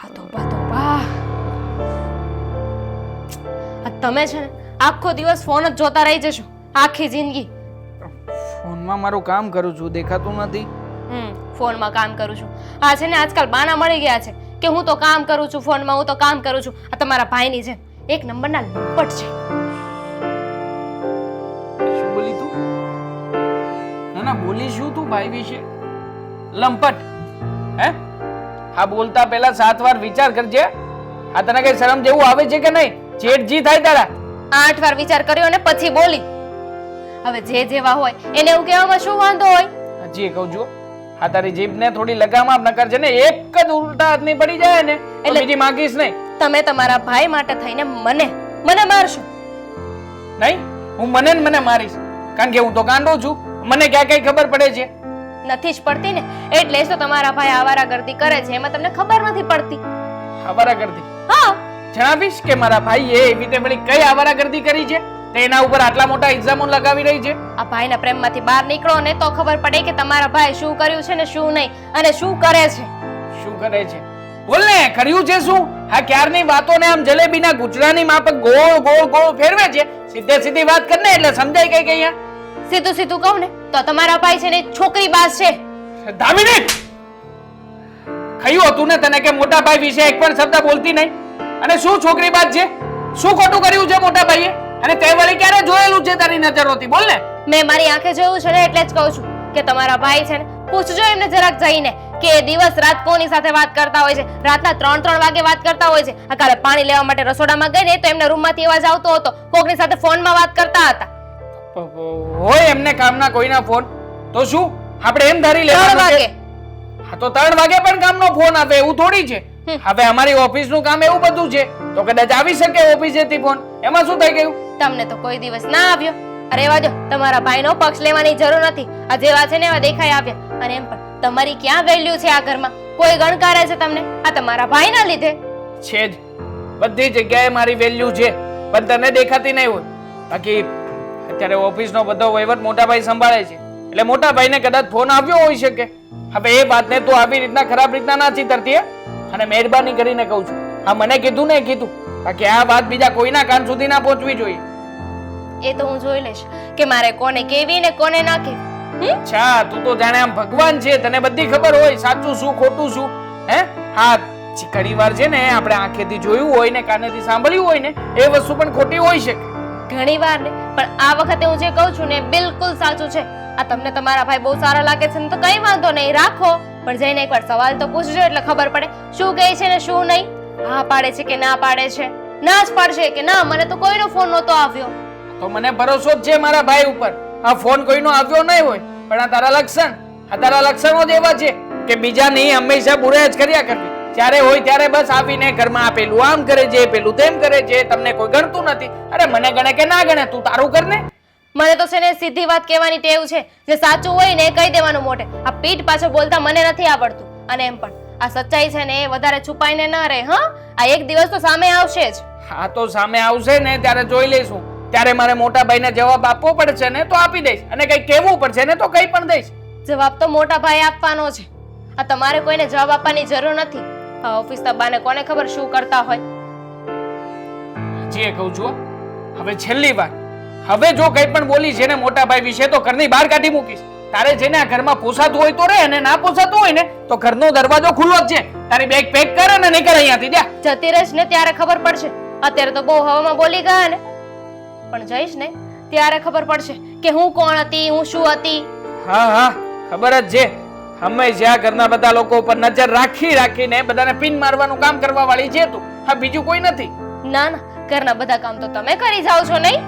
વાહ, તમે છે ને આખો દિવસ ફોન જ જોતા રહી જશો આખી જિંદગી. ફોનમાં મારું કામ કરું છું, દેખાતું નથી. ફોનમાં કામ કરું છું. આ છે ને આજકાલ બાના મળી ગયા છે કે હું તો કામ કરું છું ફોનમાં, હું તો કામ કરું છું. આ તમારા ભાઈની છે એક નંબરના લંપટ છે. શું બોલી તું? ના બોલી શું તું ભાઈ વિશે? લંપટ હે? હા, બોલતા પહેલા 7 વાર વિચાર કરજે. આ તને કઈ શરમ જેવું આવે છે કે નહીં? ચેટજી થાય તારા. 8 વાર વિચાર કર્યો અને પછી બોલી. હવે જે જેવા હોય એને એવું કહેવામાં શું વાંધો હોય? હજી કહું છું, આ તારી જીભને થોડી લગામ આપ નકર છે ને એક જ ઉલટા હાથની પડી જાય ને એટલે બીજી માંગીશ નહીં. તમે તમારા ભાઈ માટે થઈને મને મારશો નહીં? હું મને મારીશ કારણ કે હું તો ગાંડો છું. મને ક્યાં કઈ ખબર પડે છે? નથી જ પડતી ને, એટલે જ તો તમારા ભાઈ આવારાગર્દી કરે છે, એમાં તમને ખબર નથી પડતી. આવારાગર્દી? હા, જણાવીશ કે મારા ભાઈએ એવી રીતે વળી કઈ આવારાગર્દી કરી છે તે એના ઉપર આટલા મોટા એક્ઝામો લગાવી રહી છે? આ ભાઈના પ્રેમમાંથી બહાર નીકળો ને તો ખબર પડે કે તમારા ભાઈ શું કર્યું છે ને શું નહીં, અને શું કરે છે. શું કરે છે? બોલ ને, કર્યું છે શું? હા, ક્યારની વાતોને આમ જલેબીના ગુચડાની માફક ગોળ ગોળ ગોળ ફેરવે છે. સીધે સીધી વાત કર ને એટલે સમજાય કઈ કઈ. સીધું સીધું કહું ને તો તમારા ભાઈ છે ને છોકરી બાજ છે. દામિની, કહ્યું હતું ને તને કે મોટા ભાઈ વિશે એક પણ શબ્દ બોલતી નહીં. અને શું છોકરી બાજ છે? શું ખોટું કર્યું છે મોટા ભાઈએ? અને તે વળી ક્યારે જોયેલું છે તારી નજરોથી? બોલ ને. મેં મારી આંખે જોયું છે ને એટલે જ કહું છું કે તમારા ભાઈ છે ને પૂછજો એમને જરાક જઈને કે દિવસ રાત કોની સાથે વાત કરતા હોય છે. રાતના 3 વાગે વાત કરતા હોય છે. આ કાલે પાણી લેવા માટે રસોડામાં ગઈ ને તો એમના રૂમમાંથી અવાજ આવતો હતો, કોકની સાથે ફોનમાં વાત કરતા હતા. હોય એમને કામના કોઈના ફોન તો શું આપણે એમ ધારી 3 લેવાનું વાગે. છે? હા, તો 3 વાગે પણ કામનો ફોન આવે એવું થોડી છે. હવે અમારી ઓફિસનું કામ એવું બધું છે તો કદાચ આવી શકે ઓફિસેથી ફોન. એમાં શું થઈ ગયું? તમને તો કોઈ દિવસ ના આવ્યો. અરે રહેવા દો, તમારા ભાઈનો પક્ષ લેવાની જરૂર નથી. આ જેવા છે ને એવા દેખાઈ આવ્યા. અને એમ પણ તમારી ક્યાં વેલ્યુ છે આ ઘરમાં? કોઈ ગણકારે છે તમને? આ તમારા ભાઈના લીધે છે જ. બધી જગ્યાએ મારી વેલ્યુ છે પણ તને દેખાતી નહીં હોય. બાકી અત્યારે ઓફિસનો બધો વહીવટ મોટા ભાઈ સંભાળે છે એટલે મોટા ભાઈને કદાચ ફોન આવ્યો હોઈ શકે. હવે એ વાતને તું આવી રીતના ખરાબ રીતના ના ચીતરતી. અને મહેરબાની કરીને કહું છું, આ મને કીધું ને કીધું, બાકી આ વાત બીજા કોઈના કાન સુધી ના પહોંચવી જોઈએ. એ તો હું જોઈ લઈશ કે મારે કોને કેવી ને કોને ના કેવી. અચ્છા, તું તો જાણે આમ ભગવાન છે, તને બધી ખબર હોય સાચું શું ખોટું શું. હે? હા, ઘણી વાર છે ને આપણે આંખેથી જોયું હોય ને કાનેથી સાંભળ્યું હોય ને એ વસ્તુ પણ ખોટી હોઈ શકે. ઘણી વાર ને, પણ આ વખતે હું જે કહું છું ને બિલકુલ સાચું છે. આ તમને તમારા ભાઈ બહુ સારા લાગે છે ને તો કઈ વાંધો નહીં, રાખો. પણ જઈને એકવાર સવાલ તો પૂછજો એટલે ખબર પડે શું કહે છે ને શું નહીં. હા પાડે છે કે ના પાડે છે? ના જ પાડશે કે ના મને તો કોઈનો ફોન નહોતો આવ્યો. તો મને ભરોસો જ છે મારા ભાઈ ઉપર. આ ફોન કોઈનો આવ્યો નહીં હોય પણ આ તારા લક્ષણો જ એવા છે કે બીજાની હંમેશા બુરાઈ જ કર્યા કરવી. જ્યારે હોય ત્યારે બસ આવીને ઘરમાં આપેલું આમ કરે છે, પેલું તેમ કરે છે, તમને કોઈ ગણતું નથી. અરે મને ગણે કે ના ગણે, તું તારું કર ને. મને તો છે ને સીધી વાત કહેવાની ટેવ છે. જે સાચું હોય ને એ કહી દેવાનું મોઢે. આ પીઠ પાછળ બોલતા મને નથી આવડતું. અને એમ પણ આ સચ્ચાઈ છે ને એ વધારે છુપાઈને ન રહે. હા, આ એક દિવસ તો સામે આવશે જ. હા, તો સામે આવશે ને ત્યારે જોઈ લઈશું. ત્યારે મારે મોટા ભાઈને જવાબ આપવો પડશે ને તો આપી દઈશ, અને કઈ કહેવું પડશે ને તો કઈ પણ દઈશ. જવાબ તો મોટા ભાઈ આપવાનો છે. આ તમારે કોઈને જવાબ આપવાની જરૂર નથી. આ ઓફિસના બાને કોને ખબર શું કરતા હોય. જે કહું છું, હવે છેલ્લી વાર, હવે જો કઈ પણ બોલી છે ને મોટા ભાઈ વિશે તો ઘરની બહાર કાઢી મૂકીશ. તારે છે ને આ ઘરમાં પોસાતું હોય તો રહે, અને ના પોસાતું હોય ને તો ઘરનો દરવાજો ખુલ્લો જ છે. તારી બેગ પેક કર અને નીકળ અહીંયાથી. જા. જતી રહીશ ને ત્યારે ખબર પડશે. અત્યારે તો બહુ હવામાં બોલી ગયા ને, પણ જઈશ ને ત્યારે ખબર પડશે કે હું કોણ હતી, હું શું હતી. હા હા, ખબર જ છે. હંમેશા ઘરના બધા લોકો ઉપર નજર રાખીને બધાને પિન મારવાનું કામ કરવા વાળી છે તું. હા, બીજું કોઈ નથી. ના ના, ઘરના બધા કામ તો તમે કરી જાઓ છો નહીં?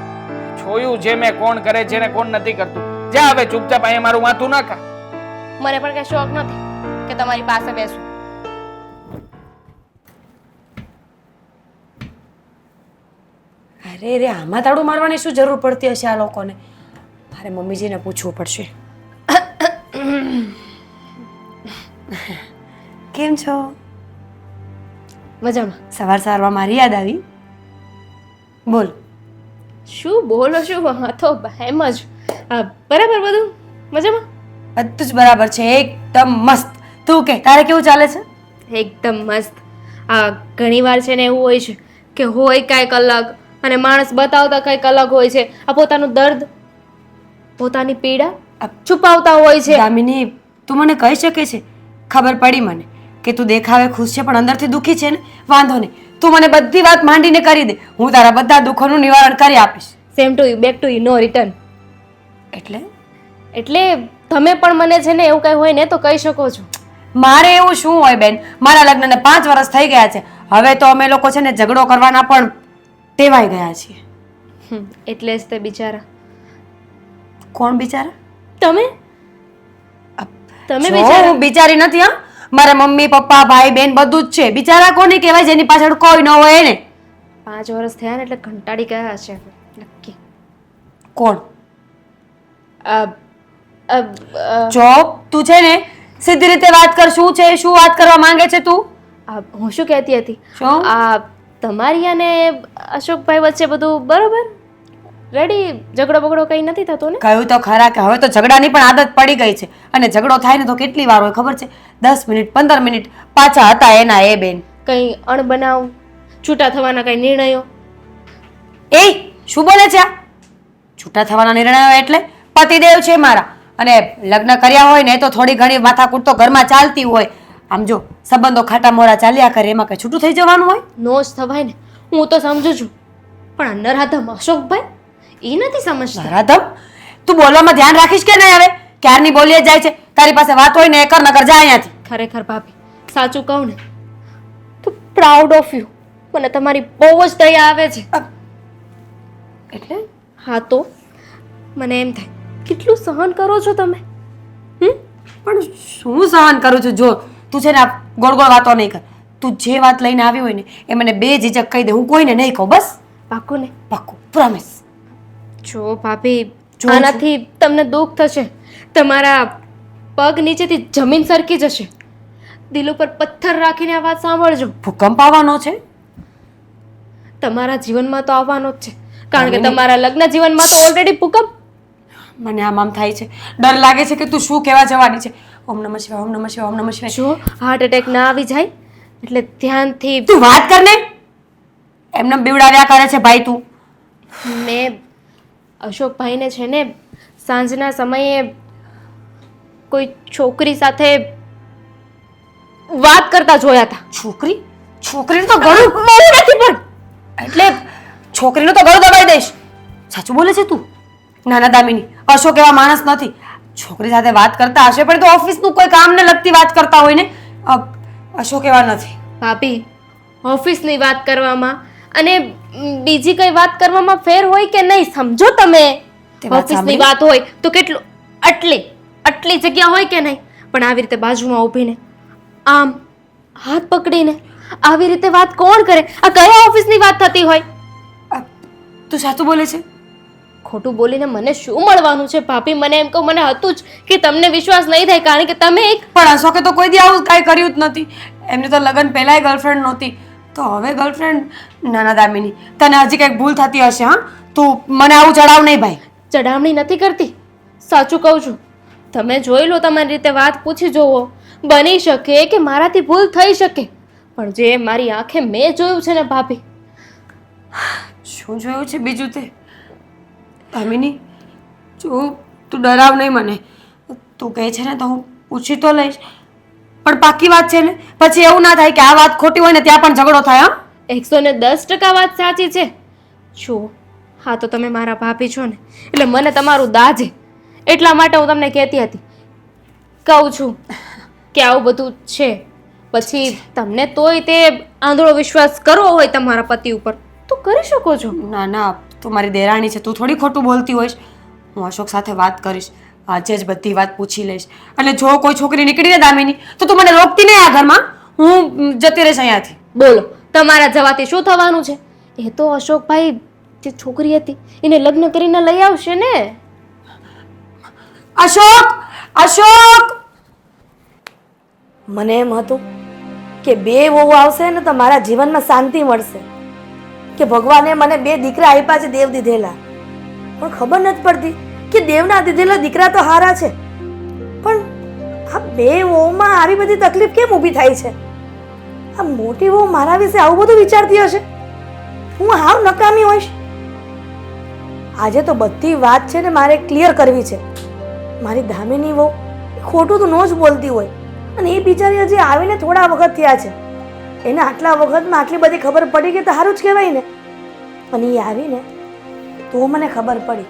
જોયું છે મેં કોણ કરે છે ને કોણ નથી કરતું. જા હવે ચૂપચાપ અહીંયા મારું માથું ના ખા. મને પણ કઈ શોખ નથી કે તમારી પાસે બેસું. અરે રે, આમાં તાળું મારવાની શું જરૂર પડતી હશે આ લોકોને? મારે મમ્મીજીને પૂછવું પડશે. કેમ છો? મજામાં. સવારમાં મારી યાદ આવી. બોલ. શું બોલો શું? હા તો એમ જ. બરાબર, બધું મજામાં? બધું જ બરાબર છે, એકદમ મસ્ત. તું કે તારે કેવું ચાલે છે? એકદમ મસ્ત. આ ઘણીવાર છે ને એવું હોય છે કે હોય કાંઈક અલગ અને માણસ બતાવતા કંઈક અલગ હોય છે. આ પોતાનું દર્દ, પોતાની પીડા છુપાવતા હોય છે. દામિની, તું મને કહી શકે છે, ખબર પડી મને કે તું દેખાવે ખુશ છે પણ અંદરથી દુઃખી છે ને. વાંધો નહીં, તું મને બધી વાત માંડીને કરી દે, હું તારા બધા દુઃખોનું નિવારણ કરી આપીશ. Same to you, back to you, no return. એટલે એટલે તમે પણ મને છે ને એવું કંઈ હોય ને તો કહી શકો છો. મારે એવું શું હોય બેન, મારા લગ્નને 5 વર્ષ થઈ ગયા છે, હવે તો અમે લોકો છે ને ઝઘડો કરવાના પણ ટેવાઈ ગયા છીએ. એટલે જ તે બિચારા. કોણ બિચારા? તમે તમે જો, બિચારા. હું બિચારી નથી. હા, મારા મમ્મી પપ્પા ભાઈ બેન બધું જ છે. બિચારા કોને કહેવાય જેની પાછળ કોઈ ન હોય એને? 5 વર્ષ થયા ને એટલે કંટાળી ગયા છે નક્કી. કોણ? અ, અ, અ, જો તું છે ને સીધી રીતે વાત કર, શું છે, શું વાત કરવા માંગે છે તું? હું શું કહેતી હતી, શું? આ તમારી અને અશોકભાઈ વચ્ચે બધું બરોબર રેડી? ઝઘડો બગડો કંઈ નથી થતો ને? કહ્યું તો ખરા કે હવે તો ઝઘડાની પણ આદત પડી ગઈ છે, અને ઝઘડો થાય ને તો કેટલી વાર હોય ખબર છે? 10 મિનિટ 15 મિનિટ પાછા હતા એના એ બેન. કંઈ અણબનાવ, છૂટા થવાના કંઈ નિર્ણયો? એ શું બોલે છે આ? છૂટા થવાના નિર્ણયો એટલે પતિદેવ છે મારા, અને લગ્ન કર્યા હોય ને તો થોડી ઘણી માથાકૂટ તો ઘરમાં ચાલતી હોય. આમ જો સંબંધો ખાટા મોરા ચાલ્યા કરે, એમાં કઈ છૂટું થઈ જવાનું હોય? નો જ થવાય ને, હું તો સમજુ છું, પણ આ નરાધમ અશોકભાઈ એ નથી સમજતા. રાધમ, તું બોલવામાં ધ્યાન રાખીશ કે નહીં? હવે ક્યારની બોલીએ જાય છે. તારી પાસે વાત હોય ને એ કર, નકર જા અહીંયાથી. ખરેખર ભાભી, સાચું કહું ને તો પ્રાઉડ ઓફ યુ. મને તમારી બહુ જ દયા આવે છે. એટલે હા તો મને એમ થાય, કેટલું સહન કરો છો તમે? પણ શું સહન કરું છું? જો તું છે ને આ ગોળ ગોળ વાતો નહીં કર. તું જે વાત લઈને આવી હોય ને એ મને બે ઝીઝક કહી દે, હું કોઈને નહીં કહું. બસ પાક્કું ને? પાક્કું, પ્રોમિસ. જો ભાભી, છું. આનાથી તમને દુઃખ થશે. તમારા પગ નીચેથી જમીન સરકી જશે. દિલ ઉપર પથ્થર રાખીને આ વાત સાંભળજો. ભૂકંપ આવવાનો છે? તમારા જીવનમાં તો આવવાનો જ છે, કારણ કે તમારા લગ્ન જીવનમાં તો ઓલરેડી ભૂકંપ. મને આમ થાય છે, ડર લાગે છે કે તું શું કહેવા જવાની છે. ઓમ નમઃ શિવાય, ઓમ નમઃ શિવાય, ઓમ નમઃ શિવાય. જો હાર્ટ એટેક ના આવી જાય એટલે ધ્યાનથી. તું વાત કર ને, એમને બીવડાવ્યા કરે છે ભાઈ તું. મેં અશોકભાઈને છે ને સાંજના સમયે કોઈ છોકરી સાથે વાત કરતા જોયા હતા. છોકરી? છોકરીનું તો ગળું બહુ નથી પણ. એટલે છોકરીનું તો ગળું દબાઈ દઈશ. સાચું બોલે છે તું? ના ના દામિની, અશોક એવા માણસ નથી. છોકરી સાથે વાત કરતા હશે પણ તો ઓફિસનું કોઈ કામને લગતી વાત કરતા હોય ને. અશોક એવા નથી. ભાભી, ઓફિસની વાત કરવામાં અને બીજી કઈ વાત કરવામાં ફેર હોય કે નહીં? સમજો તમે. તે વાત ઓફિસની સાંભળી? વાત હોય તો કેટલું આટલી જગ્યા હોય કે નહીં? પણ આવી રીતે બાજુમાં ઊભીને આમ હાથ પકડીને આવી રીતે વાત કોણ કરે? આ કયા ઓફિસની વાત થતી હોય? તું સાચું બોલે છે? ખોટું બોલીને મને શું મળવાનું છે ભાભી? મને એમ કહો, મને હતું જ કે તમને વિશ્વાસ નહીં થાય, કારણ કે તમે એક. પણ અશોકે તો કોઈ દી આવું કાંઈ કર્યું જ નથી. એમને તો લગ્ન પહેલાંય ગર્લફ્રેન્ડ નહોતી, તો હવે ગર્લફ્રેન્ડ? નાના દામિની, તને હજી કંઈક ભૂલ થતી હશે. હા, તું મને આવું ચડાવ નહીં ભાઈ. ચડાવણી નથી કરતી, સાચું કહું છું. તમે જોઈ લો, તમારી રીતે વાત પૂછી જોવો. બની શકે કે મારાથી ભૂલ થઈ શકે, પણ જે મારી આંખે મેં જોયું છે ને ભાભી. શું જોયું છે બીજું તે? દામિની, જો તું ડરાવ નહીં મને. તું કહે છે ને તો હું પૂછી તો લઈશ, પણ પાકી વાત છે ને, પછી એવું ના થાય કે આ વાત ખોટી હોય ને ત્યાં પણ ઝઘડો થાય. હા, 110% વાત સાચી છે. જો હા, તો તમે મારા ભાભી છો ને, એટલે મને તમારું દાજ. એટલા માટે હું તમને કહેતી હતી, કહું છું કે આવું બધું છે. પછી તમને તોય તે આંધળો વિશ્વાસ કરવો હોય તમારા પતિ ઉપર તો કરી શકો છો. ના ના, તું મારી દેરાણી છે, તું થોડી ખોટું બોલતી હોઈશ. હું અશોક સાથે વાત કરીશ, આજે જ બધી વાત પૂછી લઈશ. અને જો કોઈ છોકરી નીકળીને દામિની, તો તું મને રોકતી નહીં આ ઘરમાં. હું જતી રહીશ અહીંયાથી. બોલો, તમારા જવાથી શું થવાનું છે? એ તો અશોકભાઈ જે છોકરી હતી એને લગ્ન કરીને લઈ આવશે ને. અશોક! અશોક! મને એમ હતું કે 2 વહુ આવશે ને તો મારા જીવનમાં શાંતિ મળશે, કે ભગવાને મને 2 દીકરા આપ્યા છે, દેવ દીધેલા. પણ ખબર નથી પડતી કે દેવના દીધેલા દીકરા તો હારા છે, પણ આ 2 વહુમાં આવી બધી તકલીફ કેમ ઊભી થાય છે? આ મોટી વહુ મારા વિશે આવું બધું વિચારતી હશે? હું હાવ નકામી હોઈશ? આજે તો બધી વાત છે ને મારે ક્લિયર કરવી છે. મારી ધામીની વહુ ખોટું તો ન જ બોલતી હોય, અને એ બિચારી હજી આવીને થોડા વખત થયા છે, એને આટલા વખતમાં આટલી બધી ખબર પડી કે તો સારું જ કહેવાય ને. અને એ આવીને તો મને ખબર પડી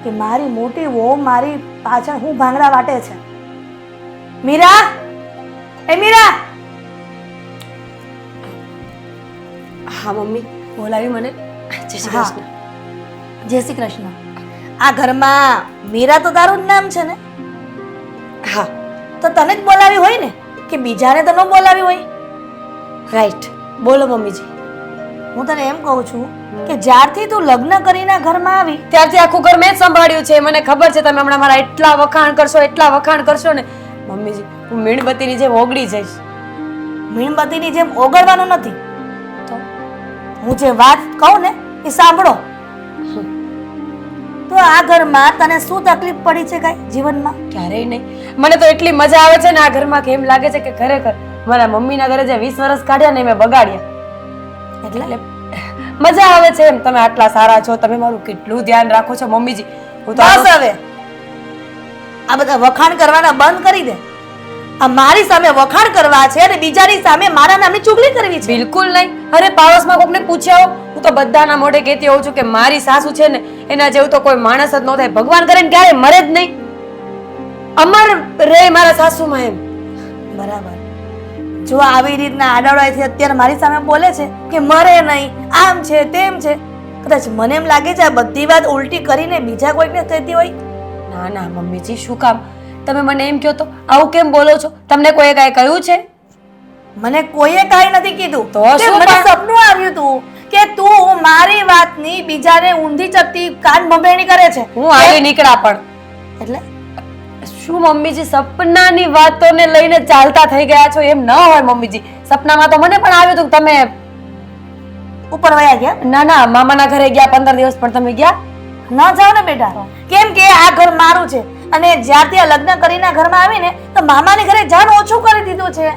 કે મારી મોટી વહુ મારી પાછળ હું ભાંગડા વાટે છે. મીરા, એ મીરા! હા મમ્મી, બોલાવી મને. જય શ્રી હા. કૃષ્ણ. જય શ્રી કૃષ્ણ. આ ઘરમાં મીરા તો તારું જ નામ છે ને? હા, તો તને જ બોલાવી હોય ને, કે બીજાને તો ન બોલાવી હોય? રાઈટ. બોલો મમ્મીજી. હું તને એમ કહું છું કે જ્યારથી તું લગ્ન કરીને આ ઘરમાં આવી ત્યારથી આખું ઘર મેં જ સંભાળ્યું છે. મને ખબર છે તમે હમણાં મારા એટલા વખાણ કરશો ને મમ્મીજી, હું મીણબત્તીની જેમ ઓગળી જઈશ. મીણબત્તીની જેમ ઓગળવાનું નથી. તો હું જે વાત કહું ને એ સાંભળો. તો આ ઘરમાં તને શું તકલીફ પડી છે કાંઈ જીવનમાં? ક્યારેય નહીં. મને તો એટલી મજા આવે છે ને આ ઘરમાં કે એમ લાગે છે કે ખરેખર મારા મમ્મીના ઘરે જે 20 વર્ષ કાઢ્યા ને મેં બગાડ્યા. એટલે મજા આવે છે એમ. તમે આટલા સારા છો, તમે મારું કેટલું ધ્યાન રાખો છો મમ્મીજી. હું તો બસ હવે આ બધા વખાણ કરવાના બંધ કરી દે. આ મારી સામે વખાણ કરવા છે અને બીજાની સામે મારા નામની ચુગલી કરવી છે. બિલકુલ નહીં. અરે પાડોશમાં કોકને પૂછ્યા હું તો બધાના મોઢે કહેતી હોઉં છું કે મારી સાસુ છે ને એના જેવું તો કોઈ માણસ જ ન થાય. ભગવાન કરે ને ક્યારે મરે જ નહીં. અમર રે મારા સાસુમાં એમ. બરાબર. જો આવી રીતના આડાવડાથી અત્યારે મારી સામે બોલે છે કે મરે નહીં, આમ છે તેમ છે, કદાચ મને એમ લાગે છે આ બધી વાત ઉલટી કરીને બીજા કોઈકને કહેતી હોય. ના ના મમ્મીજી, શું કામ તમે મને એમ કહો તો? આવું કેમ બોલો છો? તમને કોઈએ કાંઈ કહ્યું છે? મને કોઈએ કાંઈ નથી કીધું. તો કે શું મને પણ? સપનું આવ્યું તું કે તું મારી વાતની બીજાને ઊંધી ચપટી કાન ભંભેરણી કરે છે. હું આવી નીકળ્યા પણ એટલે શું મમ્મીજી સપનાની વાતોને લઈને ચાલતા થઈ ગયા છો? એમ ન હોય મમ્મીજી. સપનામાં તો મને પણ આવ્યું હતું કે તમે ઉપર વયા ગયા? ના ના મામાના ઘરે ગયા 15 દિવસ, પણ તમે ગયા ન જાઓ ને બેટા. કેમ કે આ ઘર મારું છે અને જ્યારથી આ લગ્ન કરીને આ ઘરમાં આવીને તો મામાની ઘરે જાણ ઓછું કરી દીધું છે.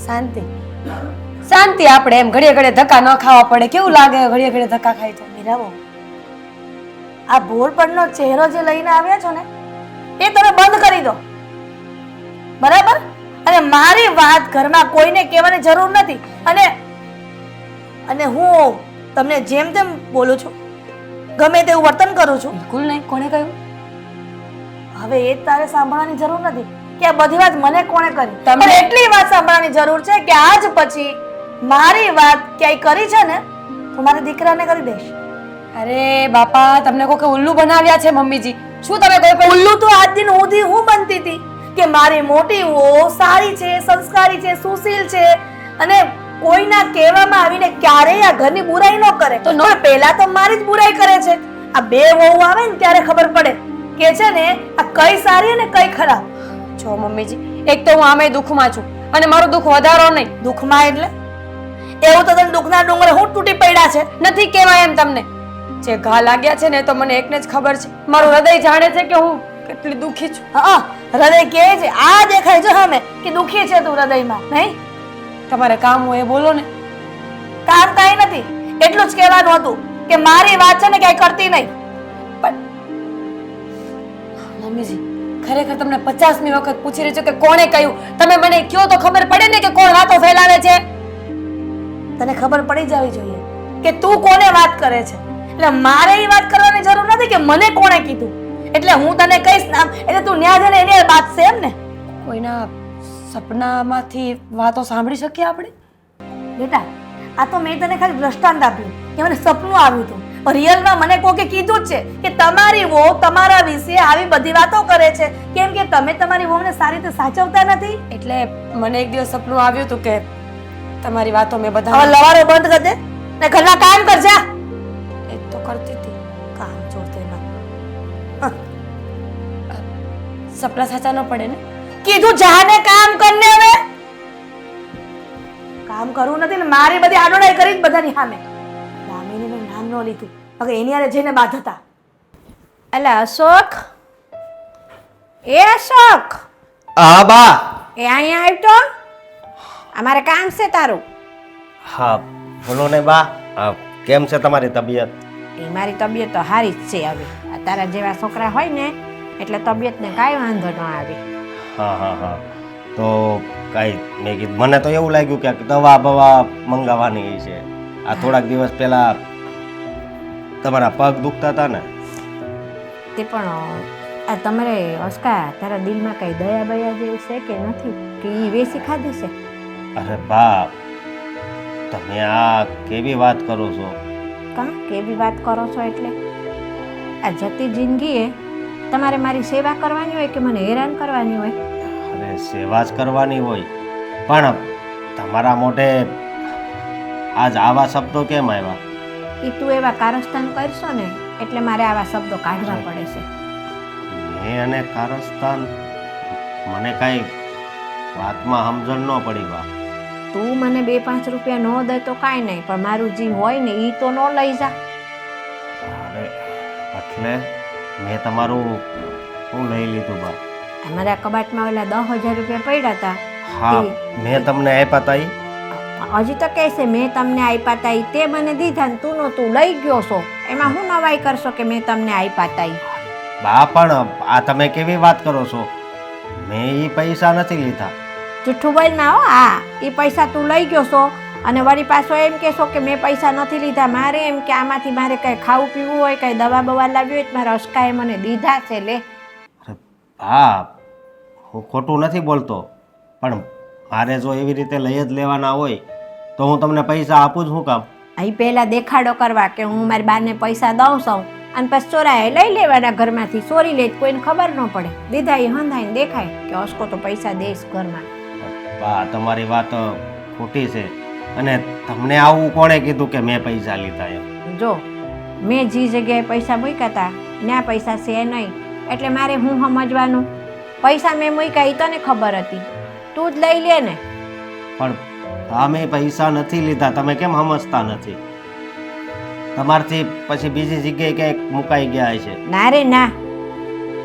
શાંતિ શાંતિ. આપણે એમ ઘડીએ ઘડીએ ધક્કા ન ખાવા પડે. કેવું લાગે ઘડીએ ઘડીએ ધક્કા ખાય તો? મીરાબો, આ ભોળપણનો ચહેરો જે લઈને આવ્યા છો ને એ તમે બંધ કરી દો, બરાબર? અને મારી વાત ઘરમાં કોઈને કહેવાની જરૂર નથી. અને હું તમને જેમ તેમ બોલું છું, ગમે તેવું વર્તન કરું છું. બિલકુલ નહીં. કોણે કહ્યું? હવે એ તારે સાંભળવાની જરૂર નથી કે આ બધી વાત મને કોણે કરી. તમને- પણ એટલી વાત સાંભળવાની જરૂર છે કે આજ પછી મારી વાત ક્યાંય કરી છે ને તો મારા દીકરાને કરી દઈશ. અરે બાપા, તમને કોકે ઉલ્લુ બનાવ્યા છે મમ્મીજી. શું તમે કોઈ પણ ઉલ્લુ તો આજ દિન સુધી હું બનતી હતી કે મારી મોટી વહુ સારી છે, સંસ્કારી છે, સુશીલ છે અને કોઈના કહેવામાં આવીને ક્યારેય આ ઘરની બુરાઈ ન કરે. તો પહેલા તો મારી જ બુરાઈ કરે છે. આ બે વહુ આવે ને ત્યારે ખબર પડે કે છે ને આ કઈ સારી અને કઈ ખરાબ. છો મમ્મીજી, એક તો હું આમે દુઃખમાં છું અને મારું દુઃખ વધારો નહીં. દુઃખમાં એટલે એવું તો તને દુઃખના ડુંગરે હું તૂટી પડ્યા છે. નથી કહેવાય એમ તમને. જે ઘા લાગ્યા છે ને તો મને એકને જ ખબર છે. મારું હૃદય જાણે છે કે હું કેટલી દુઃખી છું. હા, હૃદય કહે છે, આ દેખાય છે સામે કે દુઃખી છે તું હૃદયમાં. નહીં, તમારે કામ હોય એ બોલો ને. કામ કાંઈ નથી. એટલું જ કહેવાનું હતું કે મારી વાત છે ને ક્યાંય કરતી નહીં. મમ્મીજી, ખરેખર તમને 50મી વખત પૂછી રહી છું કે કોણે કહ્યું. તમે મને કયો તો ખબર પડે ને કે કોણ વાતો ફેલાવે છે. તને ખબર પડી જવી જોઈએ કે તું કોને વાત કરે છે. એટલે મારે એ વાત કરવાની જરૂર નથી કે મને કોણે કીધું. એટલે હું તને કહીશ નામ એટલે તું ન્યા જઈને એની વાત છે એમ ને. કોઈના સપનામાંથી વાતો સાંભળી શકીએ આપણે? બેટા, આ તો મેં તને ખાલી દ્રષ્ટાંત આપ્યું કે મને સપનું આવ્યું હતું. રિયલમાં મને કોકે કીધું જ છે કે તમારી વહુ તમારા વિશે આવી બધી વાતો કરે છે. કેમ કે તમે તમારી વહુને સારી રીતે સાચવતા નથી. એટલે મને એક દિવસ સપનું આવ્યું હતું કે તમારી વાતો મેં હવે બધા લવારો બંધ કર દે ને ઘરના કામ કર જા. એ તો કરતી હતી. કામ ચોરતે ના સપના સાચા ન પડે ને. કીધું જાને કામ કરને. હવે કામ કરવું નથી ને મારી બધી આડોડાઈ કરી જ બધાની સામે. દામિનીનું નામ ન લીધું હવે એની હારે જઈને બાદ હતા. અલા અશોક, એ અશોક, હા બા. એ અહીંયા આવ્યો તો અમારે કામ છે તારું. હા બોલો ને બા. કેમ છે તમારી તબિયત? એ મારી તબિયત તો સારી જ છે હવે. આ તારા જેવા છોકરા હોય ને એટલે તબિયતને કાંઈ વાંધો ન આવે. હા હા હા તો કાંઈ મેં કીધું, મને તો એવું લાગ્યું કે દવા બવા મંગાવવાની છે. આ થોડાક દિવસ પહેલા તમારા પગ દુખતા હતા ને. તે પણ આ તમારે અસ્કા તારા દિલમાં કઈ દયા બયા જેવું છે કે નથી, કે એ વેસી ખાધી છે? અરે બા, તમે આ કેવી વાત કરો છો? કાં કેવી વાત કરો છો એટલે? આ જતી જિંદગીએ તમારે મારી સેવા કરવાની હોય કે મને હેરાન કરવાની હોય? અરે સેવા જ કરવાની હોય, પણ તમારા મોઢે આજ આવા શબ્દો કેમ આવ્યા? એ તું એવા કારસ્તાન કરશો ને એટલે મારે આવા શબ્દો કાઢવા પડે છે. મેં અને કારસ્તાન, મને કાંઈ વાતમાં સમજણ ન પડી બા. તું મને 2-5 રૂપિયા ન દે તો કાંઈ નહીં, પણ મારું જે હોય ને એ તો ન લઈ જા. અરે એટલે મેં તમારું શું લઈ લીધું બા? અમારા કબાટમાં ઓલા 10,000 રૂપિયા પડ્યા હતા. હા મેં તમને આપ્યા હતા ઈ? હજી તો કહે છે મેં તમને આપ્યા હતા ઈ તે મને દીધા ને તું નો તું લઈ ગયો છો. એમાં હું નવાઈ કરશો કે મેં તમને આપ્યા હતા ઈ? બા પણ આ તમે કેવી વાત કરો છો? મેં ઈ પૈસા નથી લીધા. જુઠ્ઠું બોલ ના હો. હા એ પૈસા તું લઈ ગયો છો અને વળી પાછો એમ કહેશો કે મેં પૈસા નથી લીધા. મારે એમ કે આમાંથી મારે કંઈ ખાવું પીવું હોય, કંઈ દવા બવા લાવવી હોય તો મારા અસ્કાએ મને દીધા છે. લે હા હું ખોટું નથી બોલતો, પણ મારે જો એવી રીતે લઈ જ લેવાના હોય તો હું તમને પૈસા આપું જ શું કામ? અહીં પહેલાં દેખાડો કરવા કે હું મારી બાને પૈસા દઉં છું અને પછી ચોરાએ લઈ લેવાના ઘરમાંથી. ચોરી લે કોઈને ખબર ન પડે. દીધા એ હંધાઈને દેખાય કે અસ્કો તો પૈસા દેશ ઘરમાં. બા તમારી વાત ખોટી છે, અને તમને આવું કોણે કીધું કે મેં પૈસા લીધા એમ? જો મેં જે જગ્યાએ પૈસા મૂક્યા હતા ત્યાં પૈસા છે નહીં, એટલે મારે હું સમજવાનું? પૈસા મેં મૂક્યા એ તને ખબર હતી, તું જ લઈ લે ને. પણ અમે પૈસા નથી લીધા, તમે કેમ સમજતા નથી? તમારથી પછી બીજી જગ્યાએ ક્યાંક મુકાઈ ગયા છે. ના રે ના,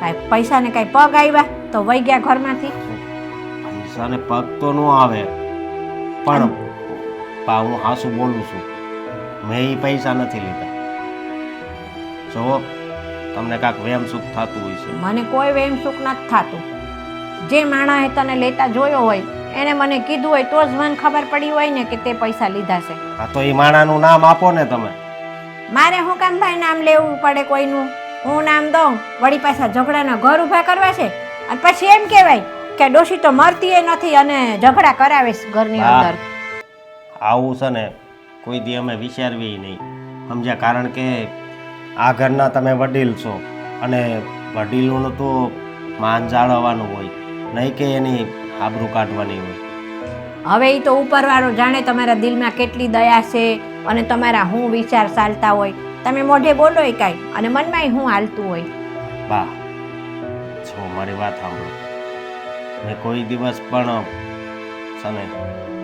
કાંઈ પૈસાને કાંઈ પગ આવ્યા તો વહી ગયા ઘરમાંથી? પૈસાને પગ તો ન આવે, પણ બા હું હાસું બોલું છું, મેં એ પૈસા નથી લીધા. જો તમને કાંક વેમ સુખ થતું હોય છે. મને કોઈ વેમ સુખ નથી થતું. જે માણસે તને લેતા જોયો હોય એને મને કીધું હોય તો જ મને ખબર પડી હોય ને કે તે પૈસા લીધા છે. હા તો એ માણાનું નામ આપો ને તમે. મારે શું કામ ભાઈ નામ લેવું પડે કોઈનું? હું નામ દઉં વળી પાછા ઝઘડાના ઘર ઊભા કરવા છે અને પછી એમ કહેવાય કે ડોશી તો મરતી નથી અને ઝઘડા કરાવે છે ઘરની અંદર. આવું છે ને કોઈ દી અમે વિચારવી નહીં સમજ્યા, કારણ કે આ ઘરના તમે વડીલ છો અને વડીલોનું તો માન જાળવવાનું હોય, નહીં કે એની આબરૂ કાઢવાની હોય. હવે એ તો ઉપરવાળો જાણે તમારા દિલમાં કેટલી દયા છે અને તમારા હું વિચાર ચાલતા હોય. તમે મોઢે બોલો કાંઈ અને મનમાં હું હાલતું હોય. બા છો મારી વાત સાંભળો, મેં કોઈ દિવસ પણ છે ને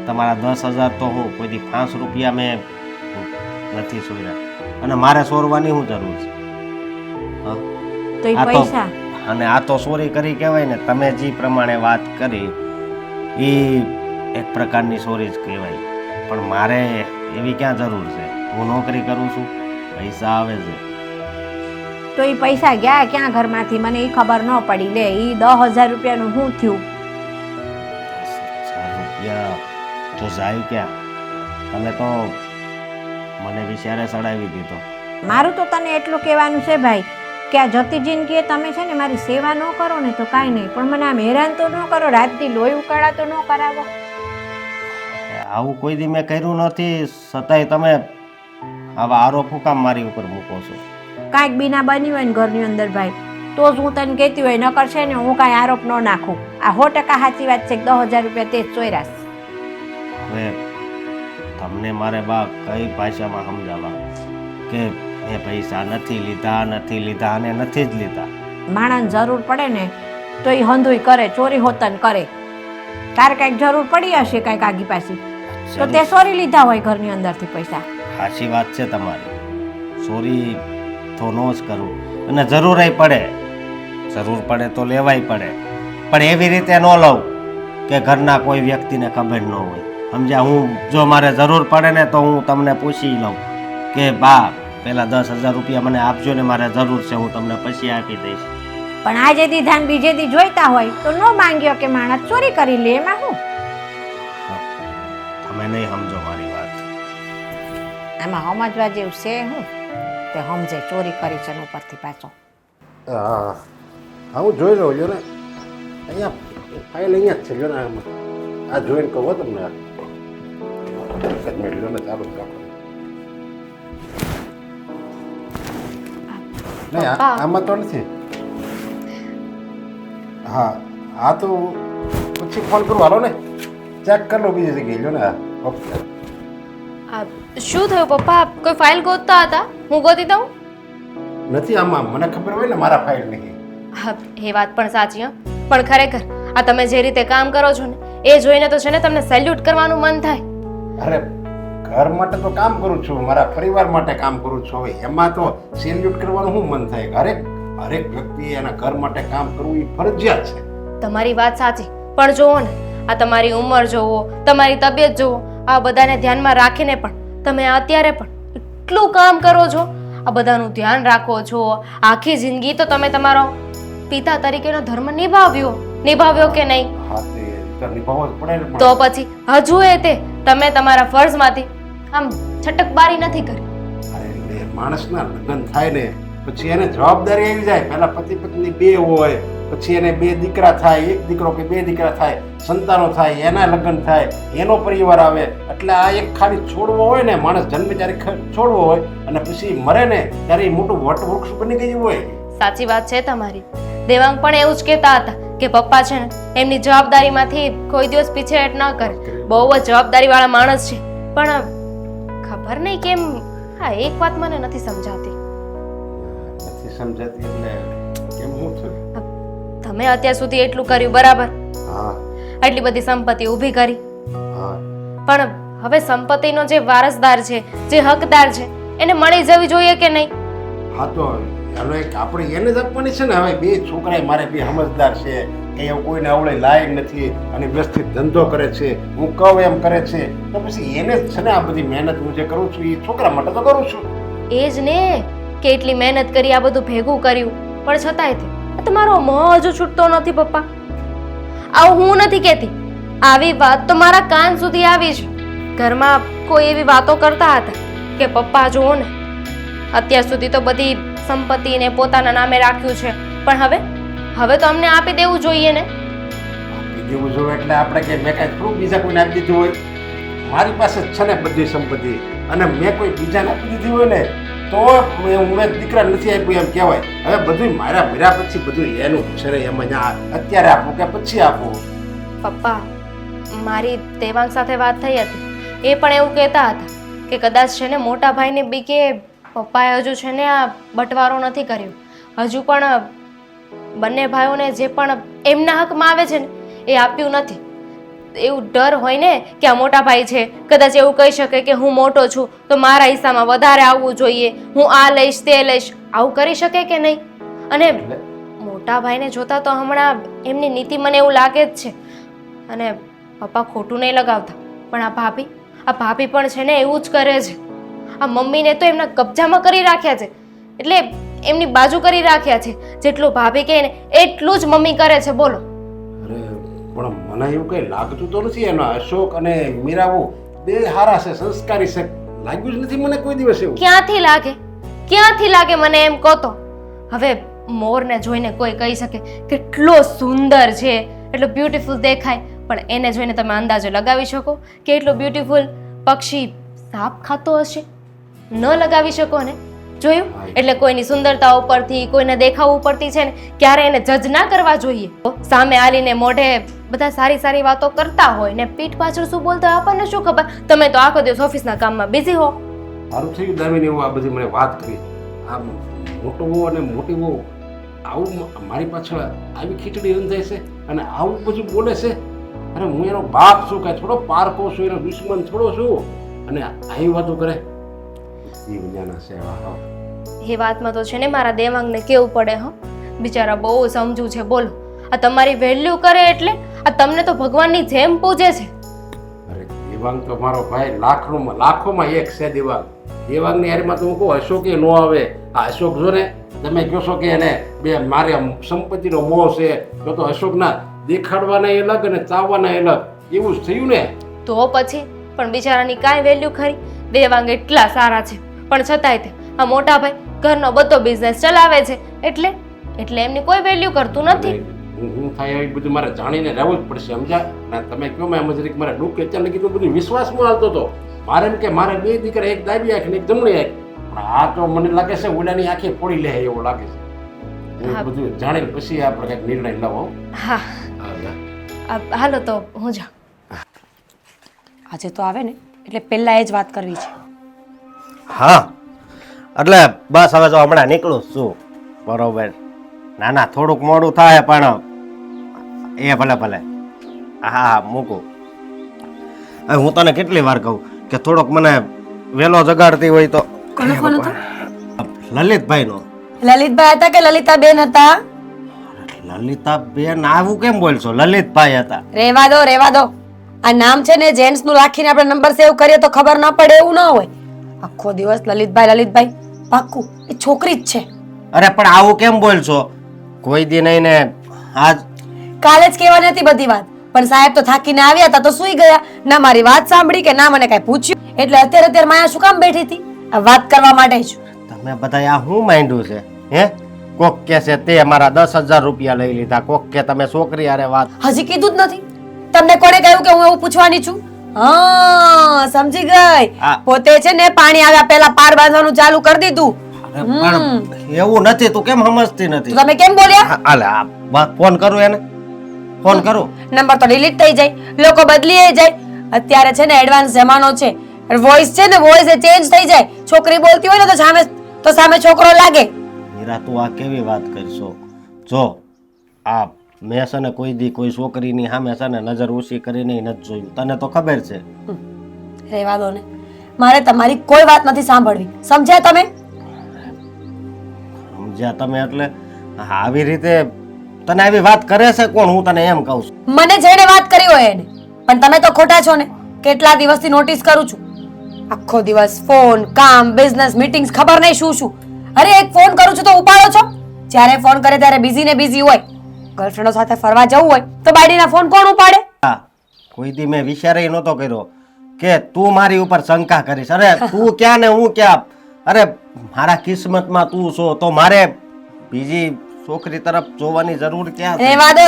તમારા 10,000 તો હું કોઈ દી 5 રૂપિયા મેં નથી સોર્યા, અને મારે સોરવાની શું જરૂર છે? હા તો એ આ તો પૈસા અને આ તો ચોરી કરી કહેવાય ને. તમે જે પ્રમાણે વાત કરી એ એક પ્રકારની ચોરી જ કહેવાય, પણ મારે એવી ક્યાં જરૂર છે? હું નોકરી કરું છું, પૈસા આવે છે. તો એ પૈસા ગયા ક્યાં ઘરમાંથી મને એ ખબર ન પડી. લે એ 10,000 રૂપિયાનું શું થયું? 10,000 રૂપિયા તો જાય ક્યાં? તમે તો મને વિચારે ચડાવી દીધો. મારું તો તને એટલું કહેવાનું છે ભાઈ કે આ જતી જિંદગીએ તમે છે ને મારી સેવા ન કરો ને તો કાંઈ નહીં, પણ મને આમ હેરાન તો ન કરો, રાતથી લોહી ઉકાળા તો ન કરાવો. આવું કોઈ દી મેં કર્યું નથી, છતાંય તમે આવા આરોપ શું કામ મારી ઉપર મૂકો છો? કાંઈક બીના બની હોય ને ઘરની અંદર ભાઈ તો જ હું તને કહેતી હોય, નકર છે ને હું કાંઈ આરોપ ન નાખું. આ 100% સાચી વાત છે કે 10,000 રૂપિયા તે જ ચોર્યા. હવે તમને મારે બા કઈ ભાષામાં સમજાવવા કે મેં પૈસા નથી લીધા અને નથી જ લીધા? માણસ જરૂર પડે ને તો એ હંધુય કરે, ચોરી હોતન કરે. તારે કાંઈક જરૂર પડી હશે કાંઈક આગી પાછી તો તે ચોરી લીધા હોય ઘરની અંદરથી પૈસા. સાચી વાત છે તમારી, ચોરી તો ન જ કરું, અને જરૂર પડે તો લેવાય પડે, પણ એવી રીતે ન લઉં કે ઘરના કોઈ વ્યક્તિને ખબર ન હોય. સમજ્યા? હું જો મારે જરૂર પડે ને તો હું તમને પૂછી લઉં કે બા પહેલા 10,000 રૂપિયા મને આપજો ને, મારે જરૂર છે, હું તમને પછી આપી દઈશ. પણ આજે દીધા ને બીજે દી જોઈતા હોય તો નો માંગ્યો કે માણસ ચોરી કરી લે, એમાં શું? તમે નહીં સમજો મારી વાત. આમાં સમજવા જેવું છે શું? તે સમજે ચોરી કરી છે એના ઉપરથી પાછો. હા હા હું જોઈ રહ્યો છું ને, અહીંયા ફાઇલ અહીંયા જ છે જો ને, આમાં આ જોઈને કહો તમને. એક જ મિનિટ લો ને, ચાલુ જ રાખો. નહીં આમાં તો નથી. હા હા તો પછી ફોન કરું, હાલો ને, ચેક કરી લો બીજી જગ્યાએ લો ને. હા ઓકે. શું થયું પપ્પા? કોઈ ફાઇલ ગોતતા હતા? હું ગોતી દઉં? નથી આમાં, મને ખબર હોય ને મારા ફાઇલ નહીં. હા, એ વાત પણ સાચી. હા, પણ ખરેખર આ તમે જે રીતે કામ કરો છો ને એ જોઈને તો છે ને તમને સેલ્યુટ કરવાનું મન થાય. અરે ઘર માટે તો કામ કરું છું, મારા પરિવાર માટે કામ કરું છું, હવે એમાં તો સેલ્યુટ કરવાનું શું મન થાય? હરેક વ્યક્તિએ એના ઘર માટે કામ કરવું એ ફરજિયાત છે. તમારી વાત સાચી, પણ જુઓ ને, આ તમારી ઉંમર જોવો, તમારી તબિયત જોવો, આ બધાને ધ્યાનમાં રાખીને પણ તમે અત્યારે પણ એટલું કામ કરો છો, આ બધાનું ધ્યાન રાખો છો. આખી જિંદગી તો તમે તમારો પિતા તરીકેનો ધર્મ નિભાવ્યો કે નહીં? હા તે તો નિભાવવો જ પડે ને. પણ તો પછી હજુ એ તે તમે તમારા ફરજમાંથી આમ છટકબારી નથી કરી. અરે એટલે માણસના લગ્ન થાય ને પછી એને જવાબદારી આવી જાય. પહેલા પતિ પત્ની બે હોય, પછી એને 2 દીકરા થાય, 1 દીકરો કે 2 દીકરા થાય, સંતાનો થાય, એના લગ્ન થાય, એનો પરિવાર આવે. એટલે આ એક ખાલી છોડવો હોય ને, માણસ જન્મે ત્યારે છોડવો હોય અને પછી મરે ને ત્યારે એ મોટું વટવૃક્ષ બની ગયું હોય. સાચી વાત છે તમારી. દેવાંગ પણ એવું જ કહેતા હતા કે પપ્પા છે ને એમની જવાબદારીમાંથી કોઈ દિવસ પીછેહટ ન કરે. બહુ જ જવાબદારીવાળા માણસ છે. પણ ખબર નહીં કેમ આ એક વાત મને નથી સમજાતી. નથી સમજાતી એટલે કેમ હું થયું? તમે અત્યાર સુધી એટલું કર્યું બરાબર, હા આટલી બધી સંપત્તિ ઊભી કરી, હા પણ હવે સંપત્તિનો જે વારસદાર છે, જે હકદાર છે, એને મળી જવી જોઈએ કે નહીં? હા તો એનો એક આપણે એને જ આપવાની છે ને. હવે 2 છોકરા મારે 2 સમજદાર છે, કે એવું કોઈને અવળે લાયક નથી અને વ્યવસ્થિત ધંધો કરે છે, હું કહું એમ કરે છે, તો પછી એને જ છે ને આ બધી મહેનત હું જે કરું છું એ છોકરા માટે તો કરું છું. એ જ ને કે એટલી મહેનત કરી, આ બધું ભેગું કર્યું, પણ છતાંય તે તમારો મોહ હજુ છૂટતો નથી પપ્પા. આવું હું નથી કહેતી, આવી વાત તો મારા કાન સુધી આવી છે. ઘરમાં કોઈ એવી વાતો કરતા હતા કે પપ્પા જુઓ ને, અત્યાર સુધી તો બધી સંપત્તિને પોતાના નામે રાખ્યું છે, પણ હવે તો અમને આપી દેવું જોઈએ ને. આપી દેવું જોઈએ એટલે આપણે કે મેં કાંઈ થોડું બીજા કોઈને આપી દીધું હોય? મારી પાસે જ છે ને બધી સંપત્તિ, અને મેં કોઈ બીજાને આપી દીધી હોય ને તો મેં દીકરા નથી આપ્યું એમ કહેવાય. હવે બધું મારા મર્યા પછી બધું એનું છે ને, એમ અત્યારે આપું કે પછી આપું? પપ્પા, મારી દેવાંગ સાથે વાત થઈ હતી, એ પણ એવું કહેતા હતા કે કદાચ છે ને મોટા ભાઈને બીકે પપ્પાએ હજુ છે ને આ બટવારો નથી કર્યો, હજુ પણ બંને ભાઈઓને જે પણ એમના હકમાં આવે છે ને એ આપ્યું નથી. એવું ડર હોય ને કે આ મોટા ભાઈ છે, કદાચ એવું કહી શકે કે હું મોટો છું તો મારા હિસ્સામાં વધારે આવવું જોઈએ, હું આ લઈશ તે લઈશ, આવું કરી શકે કે નહીં? અને મોટા ભાઈને જોતા તો હમણાં એમની નીતિ મને એવું લાગે જ છે. અને પપ્પા ખોટું નહીં લગાવતા, પણ આ ભાભી પણ છે ને એવું જ કરે છે. આ મમ્મીને તો એમના કબજામાં કરી રાખ્યા છે, એટલે એમની બાજુ કરી રાખ્યા છે. જેટલું ભાભી કહે ને એટલું જ મમ્મી કરે છે. બોલો. અરે પણ મને એવું કઈ લાગતું તો નથી. એનો અશોક અને મીરાબુ 2 હારા છે, સંસ્કારી છે, લાગ્યું જ નથી મને કોઈ દિવસ એવું. ક્યાંથી લાગે મને એમ કહો તો? હવે મોરને જોઈને કોઈ કહી શકે કેટલો સુંદર છે, એટલો બ્યુટીફુલ દેખાય, પણ એને જોઈને તમે અંદાજો લગાવી શકો કે એટલો બ્યુટીફુલ પક્ષી સાપ ખાતો હશે? ન લગાવી શકો ને. જોયું? એટલે કોઈની સુંદરતા ઉપરથી, કોઈને દેખાવ ઉપરથી છે ને ક્યારે એને જજ ના કરવા જોઈએ. સામે આલીને મોઢે બધા સારી વાતો કરતા હોય ને પીઠ પાછળ શું બોલતા હોય આપણને શું ખબર? તમે તો આખો દિવસ ઓફિસના કામમાં બિઝી હો. સારું થયું દામિની એવું આ બધી મને વાત કરી. આ મોટો બહુ અને મોટી બહુ આવું મારી પાછળ આવી ખીચડી રંધાય છે અને આવું બધું બોલે છે. અરે હું એનો બાપ છું, કાંઈ થોડો પારકો છું, એનો દુશ્મન થોડો છું, અને આવી વાતો કરે. એ વાતમાં તો છે ને મારા દેવાંગને કેવું પડે. હો બિચારા બહુ સમજુ છે. બોલો, આ તમારી વેલ્યુ કરે એટલે આ તમને તો ભગવાનની જેમ પૂજે છે. અરે દેવાંગ તો મારો ભાઈ લાખોમાં એક છે દેવાંગ. દેવાંગની હારીમાં તો હું કહું અશોકે ન આવે. આ અશોક જો ને તમે કહો છો કે એને બે મારે આમ સંપત્તિનો મોહ છે, તો અશોકના દેખાડવાના અલગ અને ચાવવાના અલગ એવું જ થયું ને. તો પછી પણ બિચારાની કાંઈ વેલ્યુ ખરી? દેવાંગ એટલા સારા છે પણ છતાંય તે આ મોટા ભાઈ ઘરનો બધો બિઝનેસ ચલાવે છે એટલે એમની કોઈ વેલ્યુ કરતું નથી. હું થાય એ બધું મારે જાણીને રહેવું જ પડશે, સમજ્યા? ના તમે કહો મેં મજરીક મારે ડૂક અત્યારે કીધું બધું વિશ્વાસમાં હાલતો હતો. મારે એમ કે મારે બે દીકરા, એક ડાબી આંખ ને એક જમણી આંખ, પણ આ તો મને લાગે છે ઓલાની આંખે ફોડી લે એવું લાગે છે. હું બધું જાણીને પછી આપણે કંઈક નિર્ણય લાવો. હા હાલો તો હું જાઉં. આજે તો આવે ને એટલે પહેલાં એ જ વાત કરવી છે. હા એટલે બસ હવે તો હમણાં નીકળું છું. બરોબર. ના ના થોડુંક મોડું થાય પણ એ ભલે ભલે. હા મૂકું. હવે હું તને કેટલી વાર કહું કે થોડોક મને વહેલો જગાડતી હોય તો. કોનો ફોન હતો? લલિતભાઈનો. લલિતભાઈ હતા કે લલિતાબેન હતા? લલિતાબેન આવું કેમ બોલશો? લલિતભાઈ હતા. રેવા દો. આ નામ છે ને જેન્ટ્સ નું રાખીને આપણે નંબર સેવ કરીએ તો ખબર ના પડે એવું ના હોય. આખો દિવસ લલિતભાઈ પાક્કું એ છોકરી જ છે. અરે પણ આવું કેમ બોલશો? કોઈ દી નહીં ને આજ કાલે જ કહેવાની હતી બધી વાત, પણ સાહેબ તો થાકીને આવ્યા હતા તો સૂઈ ગયા. ના મારી વાત સાંભળી કે ના મને કઈ પૂછ્યું. એટલે અત્યારે માયા શું કામ બેઠી હતી? આ વાત કરવા માટે જ. તમે બધા આ શું માંડ્યું છે? હે કોક કે છે તે મારા 10,000 રૂપિયા લઈ લીધા, કોક કે તમે છોકરી હારે વાત. હજી કીધું જ નથી. તમને કોણે કહ્યું કે હું એવું પૂછવાની છું? હા સમજી ગઈ. પોતે છે ને પાણી આવ્યા પહેલા પાર બાંધવાનું ચાલુ કરી દીધું. પણ એવું નથી. તું કેમ સમજતી નથી? તમે કેમ બોલ્યા? હાલે ફોન કરું એને. ફોન કરું. નંબર તો ડિલીટ થઈ જાય, લોકો બદલી જાય. અત્યારે છે ને એડવાન્સ જમાનો છે. વોઇસ છે ને વોઇસ એ ચેન્જ થઈ જાય. છોકરી બોલતી હોય ને તો સામે છોકરો લાગે. મીરા તું આ કેવી વાત કરશો? જો આ મેં છે ને કોઈ દી કોઈ છોકરીની સામે છે ને નજર ઊંચી કરીને નથી જોયું. તને તો ખબર છે. રહેવા દો ને, મારે તમારી કોઈ વાત નથી સાંભળવી. સમજ્યા તમે? સમજ્યા તમે એટલે આવી રીતે તને આવી વાત કરે છે કોણ? હું તને એમ કહું છું. મને જેને વાત કરી હોય એને. પણ તમે તો ખોટા છો ને. કેટલા દિવસથી નોટિસ કરું છું. આખો દિવસ ફોન, કામ, બિઝનેસ, મીટિંગ્સ, ખબર નહીં શું શું. અરે એક ફોન કરું છું તો ઉપાડો છો. જ્યારે ફોન કરે ત્યારે બિઝી ને બિઝી હોય. ગર્લફ્રેન્ડો સાથે ફરવા જવું હોય તો બાયડીના ફોન કોણ ઉપાડે? હા કોઈ દી મેં વિચાર નહોતો કર્યો કે તું મારી ઉપર શંકા કરીશ. અરે તું ક્યાં ને હું ક્યાં. અરે મારા કિસ્મતમાં તું છો તો મારે બીજી છોકરી તરફ જોવાની જરૂર ક્યાં છે?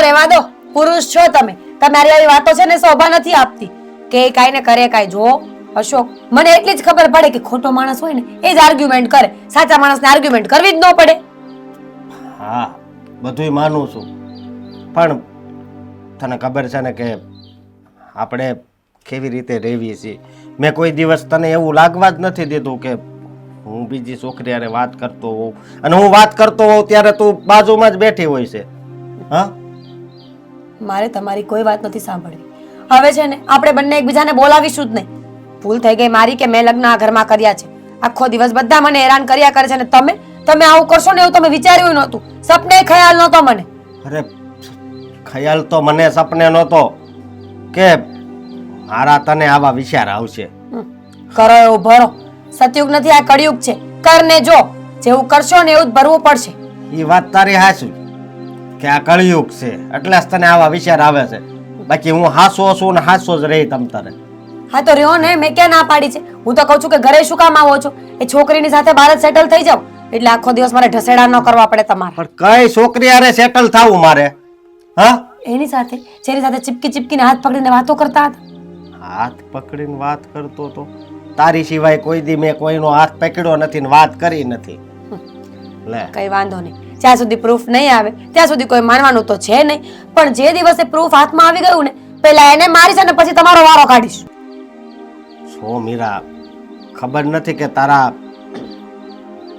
રેવા દો. પુરુષ છો તમે. તમારી આવી વાતો છે ને શોભા નથી આપતી. કે કાઈ ને કરે કાઈ. જો અશોક, મને એટલી જ ખબર પડે કે ખોટો માણસ હોય ને એ જ આર્ગ્યુમેન્ટ કરે. સાચા માણસને આર્ગ્યુમેન્ટ કરવી જ ન પડે. હા બધુંય માનું છું, પણ તને ખબર છે ને કે આપણે કેવી રીતે રહેવી છીએ. મેં કોઈ દિવસ તને એવું લાગવા જ નથી દીધું કે હું બીજી છોકરી હારે વાત કરતો હોઉં, અને હું વાત કરતો હોઉં ત્યારે તું બાજુમાં જ બેઠી હોય છે. હા મારે તમારી કોઈ વાત નથી સાંભળવી. હવે છે ને આપણે બંને એકબીજાને બોલાવીશું જ નહીં. ભૂલ થઈ ગઈ મારી કે મેં લગ્ન આ ઘરમાં કર્યા છે. આખો દિવસ બધા મને હેરાન કર્યા કરે છે ને તમે આવું કરશો ને એવું તમે વિચાર્યું નહોતું. સપને ખ્યાલ નહોતો મને. અરે ખ્યાલ તો મને સપને નહોતો કે મારા તને આવા વિચાર આવશે. કરો એવું ભરો. સતયુગ નથી આ કળિયુગ છે. કરને જો જેવું કરશો ને એવું જ ભરવું પડશે. એ વાત તારી હાચી કે આ કળિયુગ છે એટલે જ તને આવા વિચાર આવે છે. બાકી હું હાસો છું ને હાસો જ રહી તમ તારે. હા તો રહ્યો ને, મેં ક્યાં ના પાડી છે? હું તો કહું છું કે ઘરે શું કામ આવો છો? એ છોકરીની સાથે બહાર જ સેટલ થઈ જાવ એટલે આખો દિવસ મારે ઢસેડા ન કરવા પડે તમારે. પણ કઈ છોકરી હારે સેટલ થાવું મારે? હા એની સાથે જેની સાથે ચીપકીને હાથ પકડીને વાતો કરતા હતા. હાથ પકડીને વાત કરતો તો તારી સિવાય કોઈ દી મેં કોઈનો હાથ પકડ્યો નથી ને વાત કરી નથી. લે કઈ વાંધો નહીં. જ્યાં સુધી પ્રૂફ નહીં આવે ત્યાં સુધી કોઈ માનવાનું તો છે નહીં. પણ જે દિવસે પ્રૂફ હાથમાં આવી ગયું ને પહેલા એને મારીશ અને પછી તમારો વારો કાઢીશ. છો મીરા, ખબર નથી કે તારા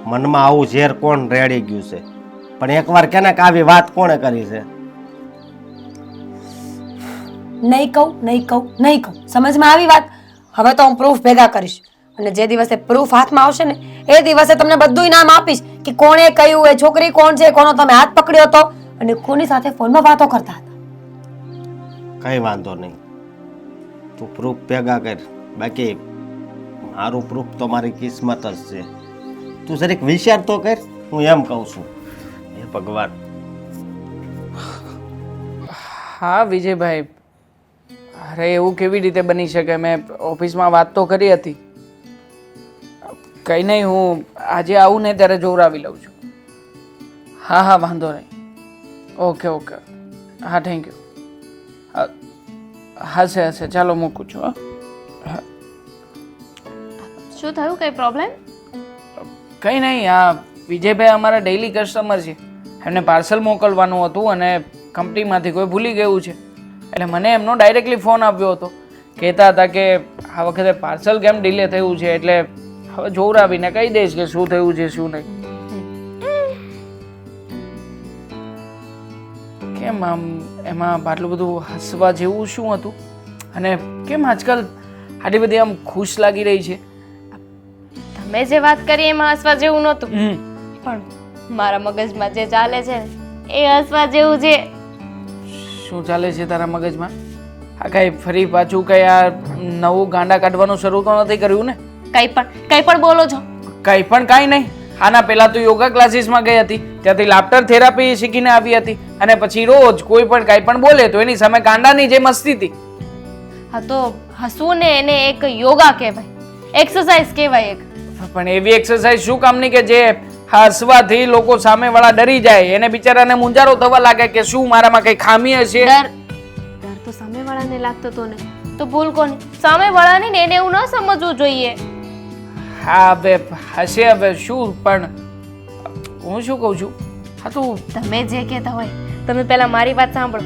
મનમાં આવું ઝેર કોણ રેડી ગયું છે, પણ એકવાર કેને કે આવી વાત કોણે કરી છે? નહીં કહું. સમજમાં આવી વાત? હવે તો હું પ્રૂફ ભેગા કરીશ અને જે દિવસે પ્રૂફ હાથમાં આવશે ને એ દિવસે તમને બધું નામ આપીશ કે કોણે કહ્યું, એ છોકરી કોણ છે, કોનો તમે હાથ પકડ્યો હતો અને કોની સાથે ફોનમાં વાતો કરતા હતા. કઈ વાંધો નહીં. તું પ્રૂફ ભેગા કર, બાકી મારું પ્રૂફ તો મારી કિસ્મત જ છે. તું જરીક વિચાર તો કર, હું એમ કહું છું. હે ભગવાન. હા વિજયભાઈ, અરે એવું કેવી રીતે બની શકે? મેં ઓફિસમાં વાત તો કરી હતી. કંઈ નહીં, હું આજે આવું ને ત્યારે જોવરાવી લઉં છું. હા હા, વાંધો નહીં. ઓકે ઓકે, હા થેન્ક યુ. હશે હશે, ચાલો મૂકું છું. હા, શું થયું? કઈ પ્રોબ્લેમ? કંઈ નહીં, આ વિજયભાઈ અમારા ડેઈલી કસ્ટમર છે. એમને પાર્સલ મોકલવાનું હતું અને કંપનીમાંથી કોઈ ભૂલી ગયું છે, એટલે મને એમનો ડાયરેક્ટલી ફોન આવ્યો હતો. કહેતા હતા કે આ વખતે પાર્સલ કેમ ડિલે થયું છે, એટલે હવે જોવરાવીને કહી દઈશ કે શું થયું છે શું નહીં. કેમ આમ એમાં આટલું બધું હસવા જેવું શું હતું? અને કેમ આજકાલ આટલી બધી આમ ખુશ લાગી રહી છે? તમે જે વાત કરી એમાં હસવા જેવું નહોતું, પણ મારા મગજમાં જે ચાલે છે ને એ હસવા જેવું છે. શું ચાલે છે તારા મગજમાં? આ કઈ ફરી પાછું કઈ આ નવું ગાંડા કાઢવાનું શરૂ તો નથી કર્યું ને? કઈ પણ બોલો છો. કઈ પણ કાંઈ નહીં. આના પહેલા તું યોગા ક્લાસીસમાં ગઈ હતી, ત્યાંથી લાફ્ટર થેરાપી શીખીને આવી હતી, અને પછી રોજ કોઈ પણ કાંઈ પણ બોલે તો એની સામે ગાંડાની જે મસ્તી હતી. હા તો હસવું ને એને એક યોગા કહેવાય, એક્સરસાઇઝ કહેવાય એક. પણ એવી એક્સરસાઇઝ શું કામની કે જે હસવાથી લોકો સામેવાળા ડરી જાય, એને બિચારાને મૂંઝારો થવા લાગે કે શું મારામાં કઈ ખામી હશે. ડર તો સામેવાળાને લાગતો તો ને, તો ભૂલ કોની? સામેવાળાની ને એને એવું ન સમજવું જોઈએ. હા હવે હશે, હવે શું, પણ હું શું કહું છું, હા તું તમે જે કહેતા હોય તમે પહેલા મારી વાત સાંભળો.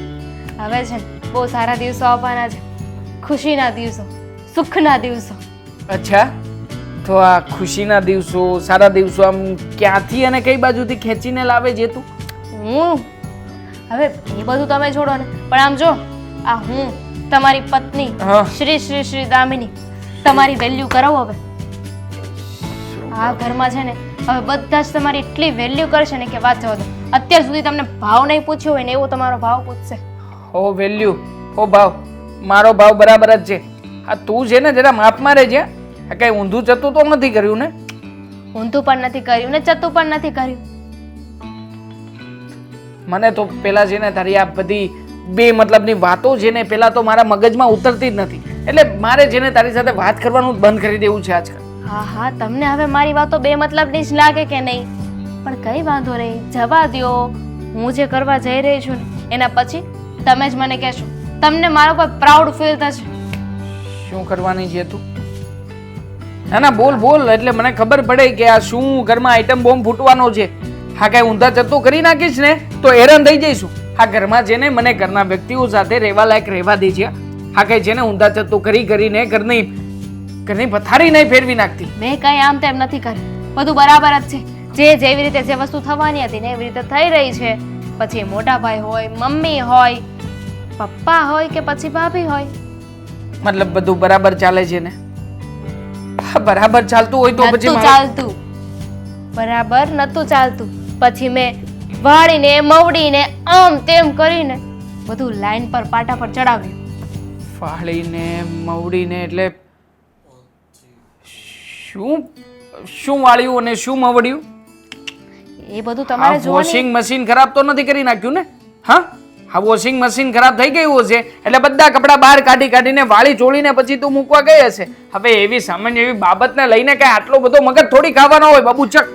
હવે છે ને બહુ સારા દિવસો આવવાના છે, ખુશીના દિવસો, સુખના દિવસો. અચ્છા, તો આ ખુશીના દિવસો, સારા દિવસો આમ ક્યાંથી અને કઈ બાજુથી ખેંચીને લાવે છે તું? હું હવે એ બધું તમે છોડો ને, પણ આમ જો આ હું તમારી પત્ની હા. શ્રી શ્રી શ્રી દામિની તમારી વેલ્યુ કરાવો. હવે આ ઘરમાં છે ને હવે બધા જ તમારી એટલી વેલ્યુ કરશે ને કે વાત જવા દો. અત્યાર સુધી તમને ભાવ નહીં પૂછ્યો હોય ને એવો તમારો ભાવ પૂછશે. હો વેલ્યુ, હો ભાવ, મારો ભાવ બરાબર જ છે. આ તું છે ને જરા માપ મારે છે. આ કઈ ઊંધું ચતું તો નથી કર્યું ને? ઊંધું પણ નથી કર્યું ને ચતું પણ નથી કર્યું. મને તો પેલા છે ને તારી આ બધી બે મતલબની વાતો છે ને પેલા તો મારા મગજમાં ઉતરતી જ નથી, એટલે મારે છે ને તારી સાથે વાત કરવાનું જ બંધ કરી દેવું છે આજકાલ. હા હા, તમને હવે મારી વાતો બે મતલબની જ લાગે કે નહીં? પણ કઈ વાંધો નહીં, જવા દ્યો. હું જે કરવા જઈ રહી છું ને એના પછી તમે જ મને કહેશો, તમને મારા પર પ્રાઉડ ફીલ થશે. શું કરવાની છે તું? ના ના, બોલ બોલ, એટલે મને ખબર પડે કે આ શું ઘરમાં આઈટમ બોમ્બ ફૂટવાનો છે. હા કઈ ઊંધા ચત્તો કરી નાખીશ ને તો હેરાન થઈ જઈશું. આ ઘરમાં છે ને મને ઘરના વ્યક્તિઓ સાથે રહેવા લાયક રહેવા દે છે. હા કઈ છે ને ઊંધા ચત્તો કરીને ઘરની પથારી નહીં ફેરવી નાખતી. મેં કઈ આમ તેમ નથી કર્યું, બધું બરાબર જ છે. જે જેવી રીતે જે વસ્તુ થવાની હતી ને એવી રીતે થઈ રહી છે. પછી મોટા ભાઈ હોય, મમ્મી હોય, પપ્પા હોય કે પછી ભાભી હોય, મતલબ બધું બરાબર ચાલે છે ને? હા, બરાબર ચાલતું હોય તો પછી નતું ચાલતું, બરાબર નતું ચાલતું. પછી મેં વાળીને મવડીને આમ તેમ કરીને બધું લાઈન પર પાટા પર ચડાવ્યું. ફાળીને મવડીને એટલે શું શું વાળ્યું અને શું મવડ્યું? એ બધું તમારે જોવાનું. વોશિંગ મશીન ખરાબ તો નથી કરી નાખ્યું ને? હા, આ વોશિંગ મશીન ખરાબ થઈ ગયું હશે એટલે બધા કપડાં બહાર કાઢીને વાળી ચોળીને પછી તું મૂકવા ગઈ હશે. હવે એવી સામાન્ય એવી બાબતને લઈને કઈ આટલો બધો મગજ થોડી ખાવાનો હોય બાબુ ચક.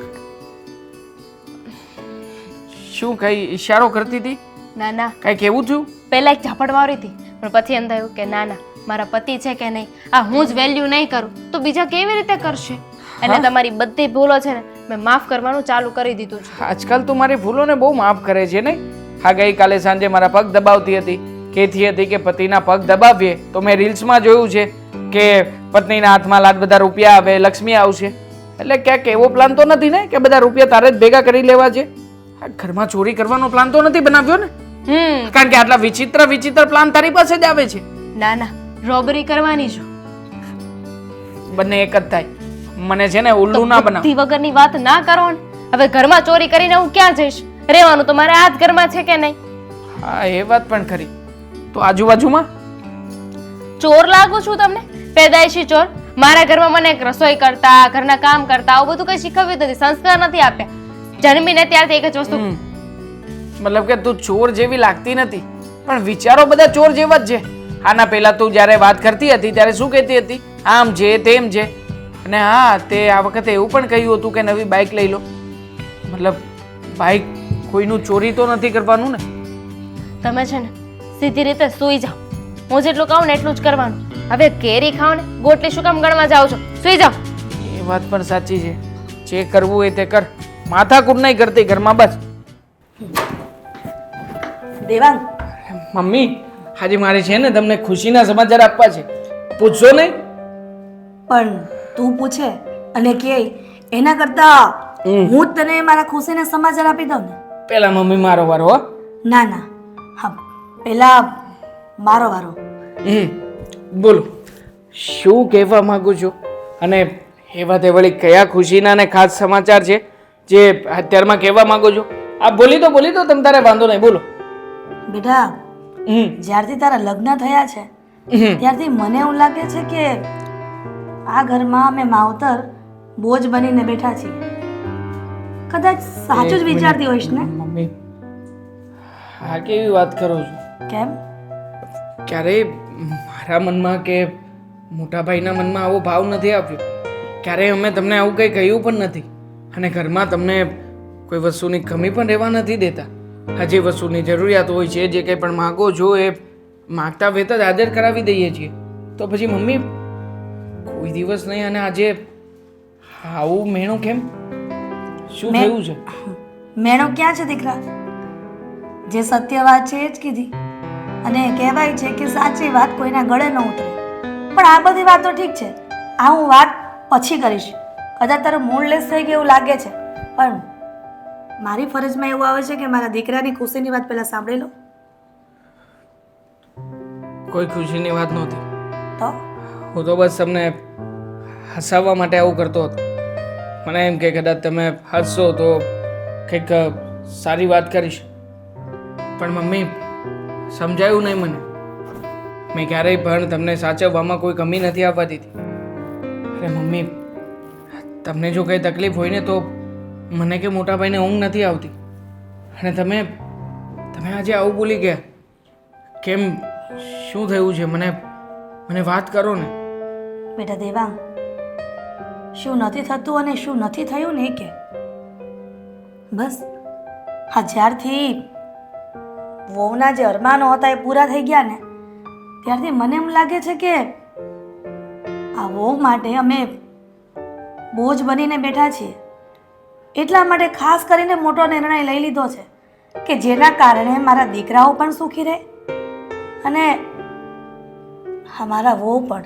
શું કઈ ઈશારો કરતી હતી? ના ના, કઈ કેવું છું? પહેલા એક ઝાપડ મારી હતી, પણ પછી એમ થયું કે ના ના, મારા પતિ છે કે નહીં, આ હું જ વેલ્યુ નહીં કરું તો બીજા કેવી રીતે કરશે? એટલે તમારી બધી ભૂલો છે ને મેં માફ કરવાનું ચાલુ કરી દીધું છે. આજકાલ તું મારી ભૂલોને બહુ માફ કરે છે ને? હા, ગઈકાલે સાંજે મારા પગ દબાવતી હતી, કહેતી હતી કે પતિના પગ દબાવીએ તો મેં રીલ્સમાં જોયું છે કે પત્નીના હાથમાં લાખ બધા રૂપિયા આવે, લક્ષ્મી આવશે. એટલે ક્યાંક એવો પ્લાન તો નથી ને કે બધા રૂપિયા તારે જ ભેગા કરી લેવા છે? આ ઘરમાં ચોરી કરવાનો પ્લાન તો નથી બનાવ્યો ને? કારણ કે આટલા વિચિત્ર પ્લાન તારી પાસે જ આવે છે. ના ના, રોબરી કરવાની છો. બંને એક જ થાય. મને છે ને ઉલ્લુ ના બનાવ. બુદ્ધિ વગરની વાત ના કરો ને. હવે ઘરમાં ચોરી કરીને હું ક્યાં જઈશ? રહેવાનું તો મારે આ જ ઘરમાં છે કે નહીં? હા, એ વાત પણ ખરી. તો આજુબાજુમાં ચોર લાગુ છું તમને? પેદાઈશી ચોર? મારા ઘરમાં મને રસોઈ કરતા, ઘરના કામ કરતા આવું બધું કઈ શીખવ્યું નથી, સંસ્કાર નથી આપ્યા. જન્મીને ત્યારથી એક જ વસ્તુ. મતલબ કે તું ચોર જેવી લાગતી નથી, પણ વિચારો બધા ચોર જેવા જ છે. આના પહેલા તું જ્યારે વાત કરતી હતી ત્યારે શું કહેતી હતી? આમ છે તેમ છે. અને હા, તે આ વખતે એવું પણ કહ્યું હતું કે નવી બાઇક લઈ લો. મતલબ બાઇક કોઈનું ચોરી તો નથી કરવાનું ને? તમે છે ને સીધી રીતે સૂઈ જાઓ. હું જેટલું કહું ને એટલું જ કરવાનું. હવે કેરી ખાઓ ને ગોટલી શું કામ ગણવા જાઓ છો? સૂઈ જાઓ. એ વાત પણ સાચી છે. જે કરવું હોય તે કર, માથાકૂટ નહીં કરતી ઘરમાં બસ. દેવાંગ, મમ્મી, આજે મારે છે ને તમને ખુશીના સમાચાર આપવા છે. પૂછશો નહીં? પણ તું પૂછે અને કે એના કરતા હું જ તને મારા ખુશીના સમાચાર આપી દઉં ને. પેલા મમ્મી મારો વારો હો. ના ના, હા, પેલા મારો વારો. બોલો, શું કહેવા માંગુ છો? અને એવા તે વળી કયા ખુશીના ને ખાસ સમાચાર છે જે અત્યારમાં કહેવા માંગો છો? આ બોલી તો તમ તારે વાંધો નહીં, બોલો. બેટા, જ્યારથી તારા લગ્ન થયા છે ત્યારથી મને એવું લાગે છે કે આ ઘરમાં અમે માવતર બોજ બનીને બેઠા છીએ. કદાચ સાચું જ વિચારતી હોઈશ ને? મમ્મી, આ કેવી વાત કરો છો? કેમ? ક્યારેય મારા મનમાં કે મોટા ભાઈના મનમાં આવો ભાવ નથી આવ્યો. ક્યારેય અમે તમને આવું કંઈ કહ્યું પણ નથી. અને ઘરમાં તમને કોઈ વસ્તુની કમી પણ રહેવા નથી દેતા. આ જે વસ્તુની જરૂરિયાત હોય છે, જે કંઈ પણ માગો છો એ માગતા વેત જ હાજર કરાવી દઈએ છીએ. તો પછી મમ્મી કોઈ દિવસ નહીં, અને આજે આવું મેણું કેમ? શું થયું છે? મેણો ક્યાં છે દીકરા? જે સત્ય વાત છે એ જ કીધી. અને કહેવાય છે કે સાચી વાત કોઈના ગળે ન ઉતરે. પણ આ બધી વાતો ઠીક છે, આ હું વાત પછી કરીશ. કદાચ તારું મૂડ લેસ થઈ ગયું એવું લાગે છે, પણ મારી ફરજમાં એવું આવે છે કે મારા દીકરાની ખુશીની વાત પહેલા સાંભળી લો. કોઈ ખુશીની વાત નહોતી. તો હું તો બસ તમને હસાવવા માટે આવું કરતો હતો. મને એમ કે કદાચ તમે હસશો તો કંઈક સારી વાત કરીશ. પણ મમ્મી, સમજાયું નહીં મને. મેં ક્યારેય પણ તમને સાચવવામાં કોઈ કમી નથી આવવા દીધી. અરે મમ્મી, તમને જો કંઈ તકલીફ હોય ને તો મને કે મોટા ભાઈને ઊંઘ નથી આવતી. અને તમે આજે આવું બોલી ગયા કેમ? શું થયું છે? મને વાત કરો ને. બેટા દેવાંગ, શું નથી થતું અને શું નથી થયું ને કે બસ આ જ્યારથી વહુના જે અરમાનો હતા એ પૂરા થઈ ગયા ને ત્યારથી મને એમ લાગે છે કે આ વહુ માટે અમે બોજ બનીને બેઠા છીએ. એટલા માટે ખાસ કરીને મોટો નિર્ણય લઈ લીધો છે કે જેના કારણે મારા દીકરાઓ પણ સુખી રહે અને અમારા વહુ પણ.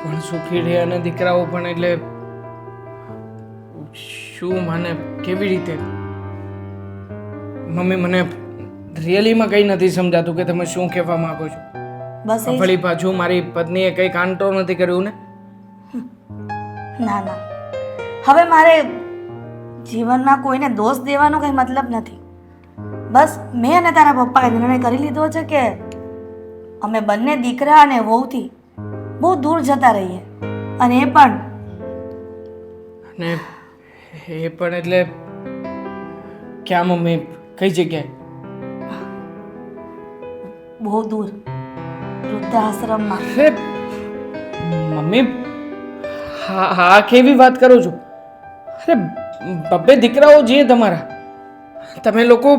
પણ સુખી રહે અને દીકરાઓ પણ, એટલે શું? મને કેવી રીતે? મમ્મી, મને રિયલીમાં કંઈ નથી સમજાતું કે તમે શું કહેવા માંગો છો. બસ એ જ. ફળી પાછું મારી પત્નીએ કંઈ કાંડ તો નથી કર્યું ને? ના ના, હવે મારે જીવનમાં કોઈને દોષ દેવાનો કંઈ મતલબ નથી. બસ મેં અને તારા પપ્પાએ નિર્ણય કરી લીધો છે કે અમે બંને દીકરા અને વહુથી બહુ દૂર જતા રહીએ. અને એ પણ એટલે ક્યાં મમ્મી? કઈ જગ્યાએ? બહુ દૂર, વૃદ્ધાશ્રમમાં. મમ્મી, હા કેવી વાત કરો છો? અરે બબ્બે દીકરાઓ જે તમારા, તમે લોકો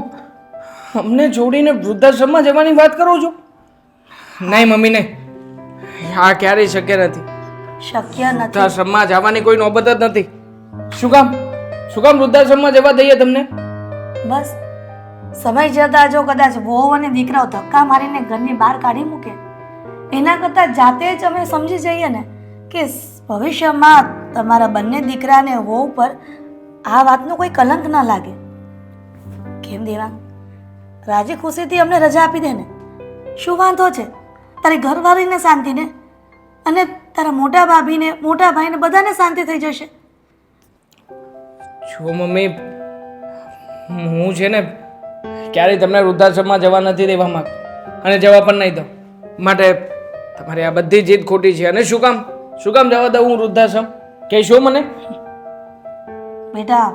અમને જોડીને વૃદ્ધાશ્રમમાં જવાની વાત કરો છો? નહીં મમ્મી, નહીં. આ ક્યારેય શક્ય નથી. શક્ય નથી. વૃદ્ધાશ્રમમાં જવાની કોઈ નોબત જ નથી. શું કામ વૃદ્ધાશ્રમમાં જવા દઈએ તમને? બસ સમય જતા જો કદાચ વહુ અને દીકરાઓ ધક્કા મારીને ઘરની બહાર કાઢી મૂકે એના કરતાં જાતે જ અમે સમજી જઈએ ને કે ભવિષ્યમાં તમારા બંને દીકરા અને વહુ પર આ વાતનું કોઈ કલંક ના લાગે. કેમ દેવાંગ, રાજી ખુશીથી અમને રજા આપી દે ને. શું વાંધો છે? તારી ઘરવાળીને શાંતિ ને, અને તારા મોટા ભાભીને, મોટા ભાઈને બધાને શાંતિ થઈ જશે. જો મમ્મી, હું છે ને ક્યારેય તમને વૃદ્ધાશ્રમમાં જવા નથી દેવા માંગતો અને જવા પણ નહીં દઉં. માટે તમારી આ બધી જીદ ખોટી છે. અને શું કામ જવા દઉં હું વૃદ્ધાશ્રમ? કહેશો મને? બેટા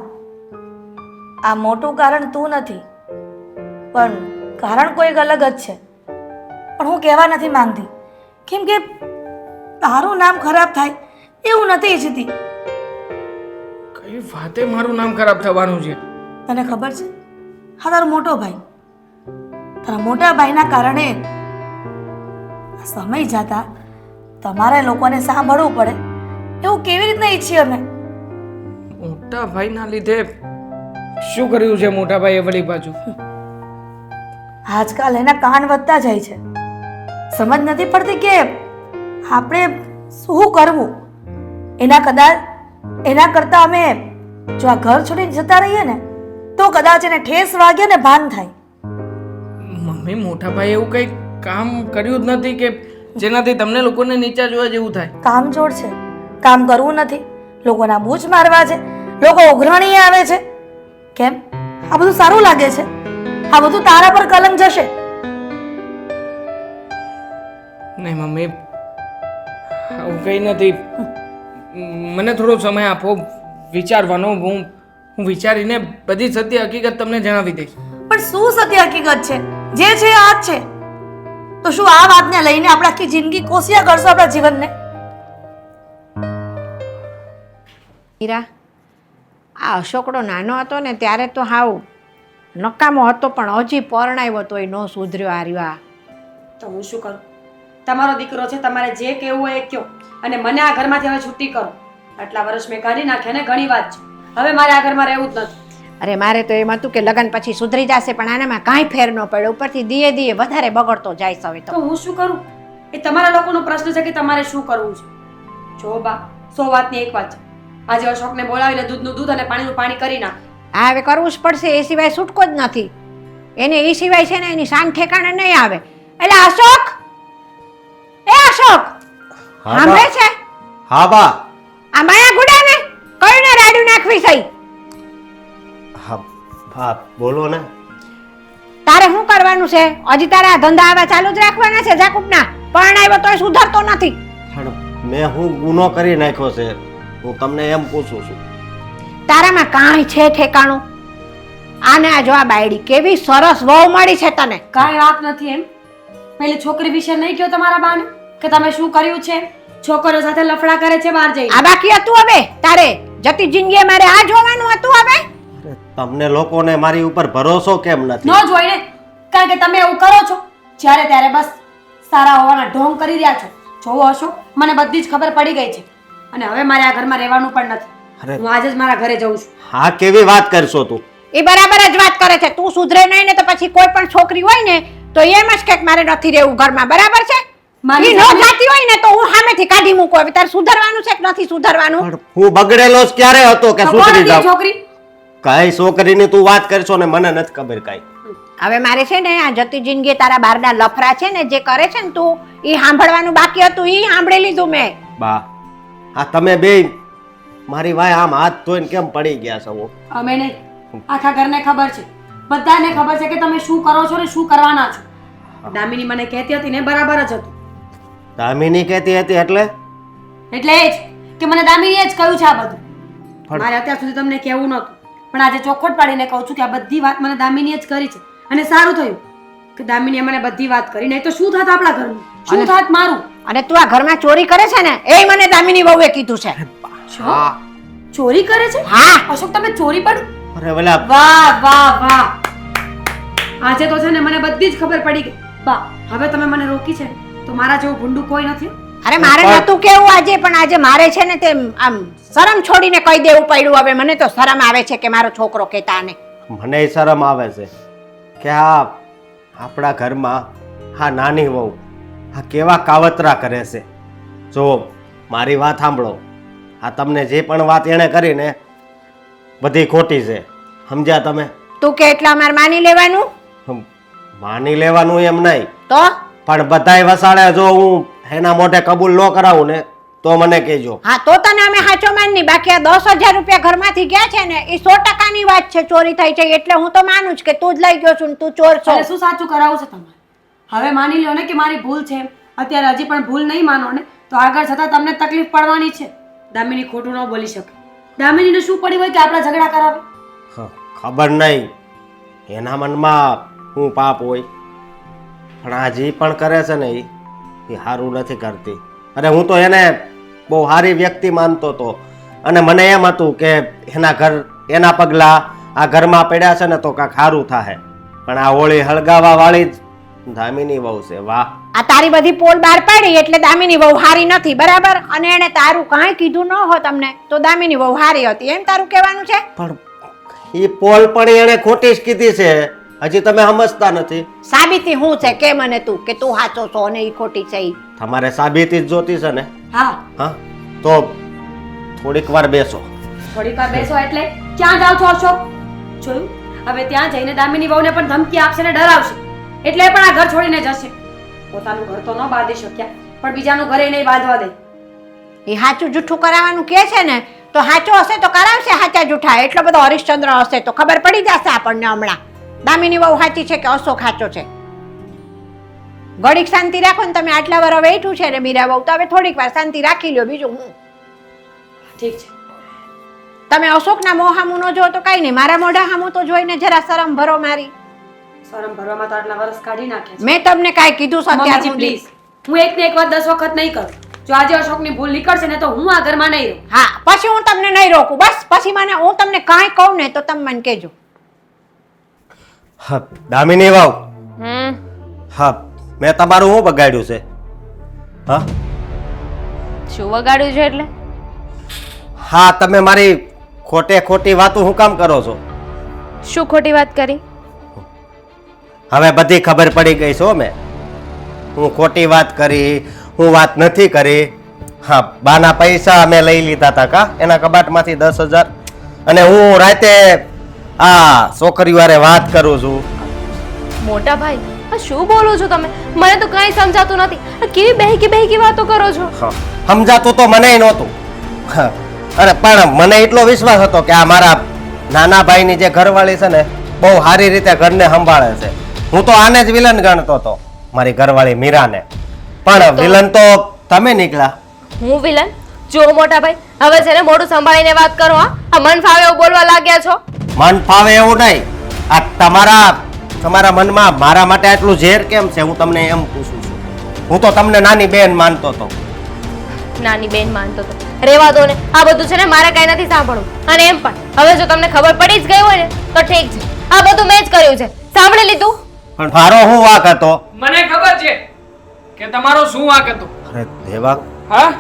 આ મોટું કારણ તું નથી, પણ કારણ કોઈક અલગ જ છે. પણ હું કહેવા નથી માંગતી, કેમ કે તારું નામ ખરાબ થાય એવું નથી ઈચ્છતી. કઈ વાતે મારું નામ ખરાબ થવાનું છે? તને ખબર છે, હા તારો મોટો ભાઈ, તારા મોટા ભાઈના કારણે આ સમય જતા તમારે લોકોને સાંભળવું પડે એવું કેવી રીતના ઈચ્છીએ અમે? મોટા ભાઈના લીધે શું કર્યું છે મોટા ભાઈએ વળી પાછું? આજકાલ એના કાન વધતા જાય છે. સમજ નથી પડતી કે આપણે શું કરવું. એના કરતા અમે જો આ ઘર છોડીને જતા રહીએ ને તો કદાચ એને ઠેસ વાગે ને ભાન થાય. મમ્મી, મોટા ભાઈ એવું કઈ કામ કર્યું જ નથી કે જેનાથી તમને લોકોને નીચા જોવા જેવું થાય? કામચોર છે, કામ કરવું નથી, લોકોના બૂચ મારવા છે, લોકો ઉઘરાણી આવે છે. કેમ આ બધું સારું લાગે છે? આ બધું તારા પર કલંક જશે. નહીં મમ્મી, આવું કઈ નથી. મને થોડો સમય આપો વિચારવાનો. હું વિચારીને બધી સત્ય હકીકત તમને જણાવી દઈશ. પણ શું સત્ય હકીકત છે? જે છે આ જ છે. તો શું આ વાતને લઈને આપણે આખી જિંદગી કોશિયા કરશો આપણા જીવનને? મીરા, આ અશોકડો નાનો હતો ને ત્યારે તો હાવ નકામો હતો, પણ હજી પરણાવ્યો તોય ન સુધર્યો. આર્યો તો હું શું કરું? તમારો દીકરો છે, તમારે જે કહેવું હોય એ કહો, અને મને આ ઘરમાંથી હવે છૂટી કરો. આટલા વર્ષ મેં કાઢી નાખ્યા ને, ઘણી વાત છે. હવે મારે આ ઘરમાં રહેવું જ નથી. અરે મારે તો એમ હતું કે લગ્ન પછી સુધરી જશે, પણ આનામાં કાંઈ ફેર ન પડ્યો. ઉપરથી દીએ વધારે બગડતો જાય છે. હવે તો હું શું કરું? એ તમારા લોકોનો પ્રશ્ન છે કે તમારે શું કરવું છે. જો બા, 100 વાતની એક વાત છે. આજે અશોકને બોલાવીને દૂધનું દૂધ અને પાણીનું પાણી કરી નાખ. હા, હવે કરવું જ પડશે. એ સિવાય છૂટકો જ નથી. એને એ સિવાય છે ને એની શાન ઠેકાણે નહીં આવે. એટલે અશોક, એ અશોક, સાંભળે છે? હા બા. આ માયા ગુડા ને કયું ને રાડું નાખવી સહી. હા બા, બોલો ને. તારે શું કરવાનું છે? હજી તારે આ ધંધા આવા ચાલુ જ રાખવાના છે જાકુબના? પરણાવ્યો તોય સુધરતો નથી. પણ મેં હું ગુનો કરી નાખ્યો છે? હું તમને એમ પૂછું છું. તારામાં કાંઈ છે ઠેકાણું? આને આ જો આ બાયડી કેવી સરસ વહુ મળી છે તને. કાંઈ વાત નથી એમ. પેલી છોકરી વિશે નહીં કહ્યો તમારા બાને કે તમે શું કર્યું છે? છોકરીઓ સાથે લફડા કરે છે બહાર જઈને. આ બાકી હતું હવે તારે જતી જિંદગીએ મારે આ જોવાનું હતું હવે? અરે તમને લોકોને મારી ઉપર ભરોસો કેમ નથી? ન જોઈને, કારણ કે તમે એવું કરો છો જ્યારે ત્યારે બસ સારા હોવાના ઢોંગ કરી રહ્યા છો. જોવો હશો, મને બધી જ ખબર પડી ગઈ છે, અને હવે મારે આ ઘરમાં રહેવાનું પણ નથી. હું આજે જ મારા ઘરે જઉં છું. હા, કેવી વાત કરશો તું? એ બરાબર જ વાત કરે છે. તું સુધરે નહીં ને તો પછી કોઈ પણ છોકરી હોય ને તો એમ જ કે મારે નથી રહેવું ઘરમાં. બરાબર છે? મારી ઈ ન જાતી હોય ને તો હું સામેથી કાઢી મૂકું. હવે તારે સુધરવાનું છે કે નથી સુધરવાનું? પણ હું બગડેલો જ ક્યારે હતો કે તો કોણ સુધરી હતી એ જાવ? છોકરી? કઈ છોકરીની તું વાત કરશો ને મને નથી ખબર કાઈ. હવે મારે છે ને આ જતી જિંદગી તારા બારના લફરા છે ને જે કરે છે ને તું, ઈ સાંભળવાનું બાકી હતું. ઈ સાંભળી લીધું મેં. બા, આ તમે બે મારી વાય આમ હાથ ધોઈને કેમ પડી ગયા છો? અમે નહીં, આખા ઘરને ખબર છે, બધાને ખબર છે કે તમે શું કરો છો ને શું કરવાના છો. દામિની મને કહેતી હતી ને બરાબર જ હતું. દામિની કહેતી હતી એટલે એટલે એ જ કે મને દામિનીએ જ કહ્યું છે આ બધું. પણ- મારે અત્યાર સુધી તમને કહેવું નહોતું, પણ આજે ચોખવટ પાડીને કહું છું કે આ બધી વાત મને દામિનીએ જ કરી છે. અને સારું થયું કે દામિનીએ મને બધી વાત કરી, નહીં તો શું થાત આપણા ઘરનું, શું થાત મારું. અને તું આ ઘરમાં ચોરી કરે છે ને એ મને દામિની વહુએ કીધું છે. હા. ચોરી કરે છે? હા. અશોક, તમે ચોરી પણ? અરે વેલા વાહ વાહ વાહ! આજે તો છે ને મને બધી જ ખબર પડી ગઈ. બા, હવે તમે મને રોકી છે તો મારા જેવું ભૂંડું કોઈ નથી. અરે મારે નતું કેવું આજે, પણ આજે મારે છે ને તે આમ શરમ છોડીને કહી દેવું પડ્યું. હવે મને તો શરમ આવે છે કે મારો છોકરો કહેતા ને. મને શરમ આવે છે કે આ આપણા ઘરમાં આ નાની વહુ આ કેવા કાવતરા કરે છે. જો મારી વાત સાંભળો, આ તમને જે પણ વાત એણે કરીને બધી ખોટી છે, સમજ્યા તમે? તું કે એટલા મારે માની લેવાનું? માની લેવાનું એમ નહીં, તો પણ બધાય વસાડે જો હું એના મોઢે કબૂલ ન કરાવું ને તો મને કહેજો. હા, તો તને અમે સાચો માની. બાકી આ 10,000 રૂપિયા ઘરમાંથી ગયા છે ને એ 100%ની વાત છે. ચોરી થઈ છે એટલે હું તો માનું જ કે તું જ લઈ ગયો છું ને તું ચોર છો. અને શું સાચું કરાવું છે તમારે? હવે માની લો ને કે મારી ભૂલ છે, અત્યારે હજી પણ ભૂલ નહીં માનો ને તો આગળ જતાં તમને તકલીફ પડવાની છે. દામિની ખોટું ન બોલી શકે. દામિનીને શું પડી હોય કે આપણા ઝઘડા કરાવે? ખબર નહીં એના મનમાં હું પાપ હોય, પણ આ જે પણ કરે છે ને એ સારું નથી કરતી. અને હું તો એને બહુ સારી વ્યક્તિ માનતો હતો અને મને એમ હતું કે એના પગલાં આ ઘરમાં પડ્યા છે ને તો કાંઈક સારું થાય, પણ આ હોળી હળગાવા વાળી જ દામિની વહુ છે. વાહ, આ તારી બધી પોલ બહાર પાડી એટલે દામિની વહુ હારી નથી, બરાબર? અને એને તારું કાંઈ કીધું ન હોય તમને તો દામિની વહુ હારી હતી, એમ તારું કહેવાનું છે? પણ એ પોલ પણ એણે ખોટી જ કીધી છે, હજી તમે સમજતા નથી. સાબિતી શું છે કે મને તું કે તું સાચો છો અને એ ખોટી છે ઈ? તમારે સાબિતી જ જોતી છે ને? હા, હા, તો થોડીક વાર બેસો. થોડીક વાર બેસો એટલે ક્યાં જાઓ છો અશોક? જોયું? હવે ત્યાં જઈને દામિની વહુને પણ ધમકી આપશે ને ડરાવશે એટલે એ પણ આ ઘર છોડીને જશે. પોતાનું ઘર તો ન બાંધી શક્યા પણ બીજાનું ઘરે નહીં બાંધવા દે. એ સાચું જૂઠું કરાવવાનું કે છે ને તો સાચો હશે તો કરાવશે સાચા જૂઠા. એટલો બધો હરિશ્ચંદ્ર હશે તો ખબર પડી જશે આપણને હમણાં દામિની વહુ સાચી છે કે અશોક સાચો છે. ઘડીક શાંતિ રાખો ને, તમે આટલા વાર બેઠું છે ને મીરા બહુ, તો હવે થોડીક વાર શાંતિ રાખી લ્યો. બીજું હું ઠીક છે. તમે અશોકના મોં હામું ન જો તો કઈ નહીં, મારા મોઢા હામું તો જોઈને જરા શરમ ભરો મારી. શરમ ભરવામાં તો આટલા વર્ષ કાઢી નાખ્યા છે. મેં તમને કાંઈ કીધું છે અત્યાર મમ્મીજી સુધી? પ્લીઝ, હું એકને એક વાત 10 વખત નહીં કરું. જો આજે અશોકની ભૂલ નીકળશે ને તો હું આ ઘરમાં નહીં રહું. હા, પછી હું તમને નહીં રોકું. બસ પછી હું તમને કાંઈ કહું ને તો તમે મને કહેજો. હા, દામિની વહુ, હમ હા, મેં તમારું શું બગાડ્યું છે? હા શું વગાડ્યું છે એટલે? હા, તમે મારી ખોટી વાતો શું કામ કરો છો? શું ખોટી વાત કરી? હવે બધી ખબર પડી ગઈ છો મેં. હું ખોટી વાત કરી, હું વાત નથી કરી. હા, બાના પૈસા અમે લઈ લીધા હતા કા એના કબાટમાંથી 10,000, અને હું રાતે આ છોકરીઓ હારે વાત કરું છું. મોટા ભાઈ, આ શું બોલો છો તમે? મને તો કાંઈ સમજાતું નથી. આ કેવી બેહકી વાતો કરો છો? હા, સમજાતું તો મને નહોતું. હા, અરે પણ મને એટલો વિશ્વાસ હતો કે આ મારા નાના ભાઈની જે ઘરવાળી છે ને બહુ સારી રીતે ઘરને સંભાળે છે. હું તો આને જ વિલન ગણતો હતો, મારી ઘરવાળી મીરાને. પણ વિલન તો તમે નીકળ્યા. હું વિલન? જો મોટા ભાઈ, હવે છે ને મોઢું સંભાળીને વાત કરો. આ મન ફાવે એવું બોલવા લાગ્યા છો. મન ફાવે એવું નહીં, આ તમારા મનમાં મારા માટે આટલું ઝેર કેમ છે હું તમને એમ પૂછું છું. હું તો તમને નાની બેન માનતો હતો. નાની બેન માનતો તો રેવા દો ને, આ બધું છે ને મારે કઈ નથી સાંભળવું. અને એમ પણ હવે જો તમને ખબર પડી જ ગઈ હોય ને તો ઠીક છે, આ બધું મેં જ કર્યું છે. સાંભળી લીધું? પણ મારો શું વાંક હતો? મને ખબર છે કે તમારો શું વાંક હતો. અરે દેવા, હા,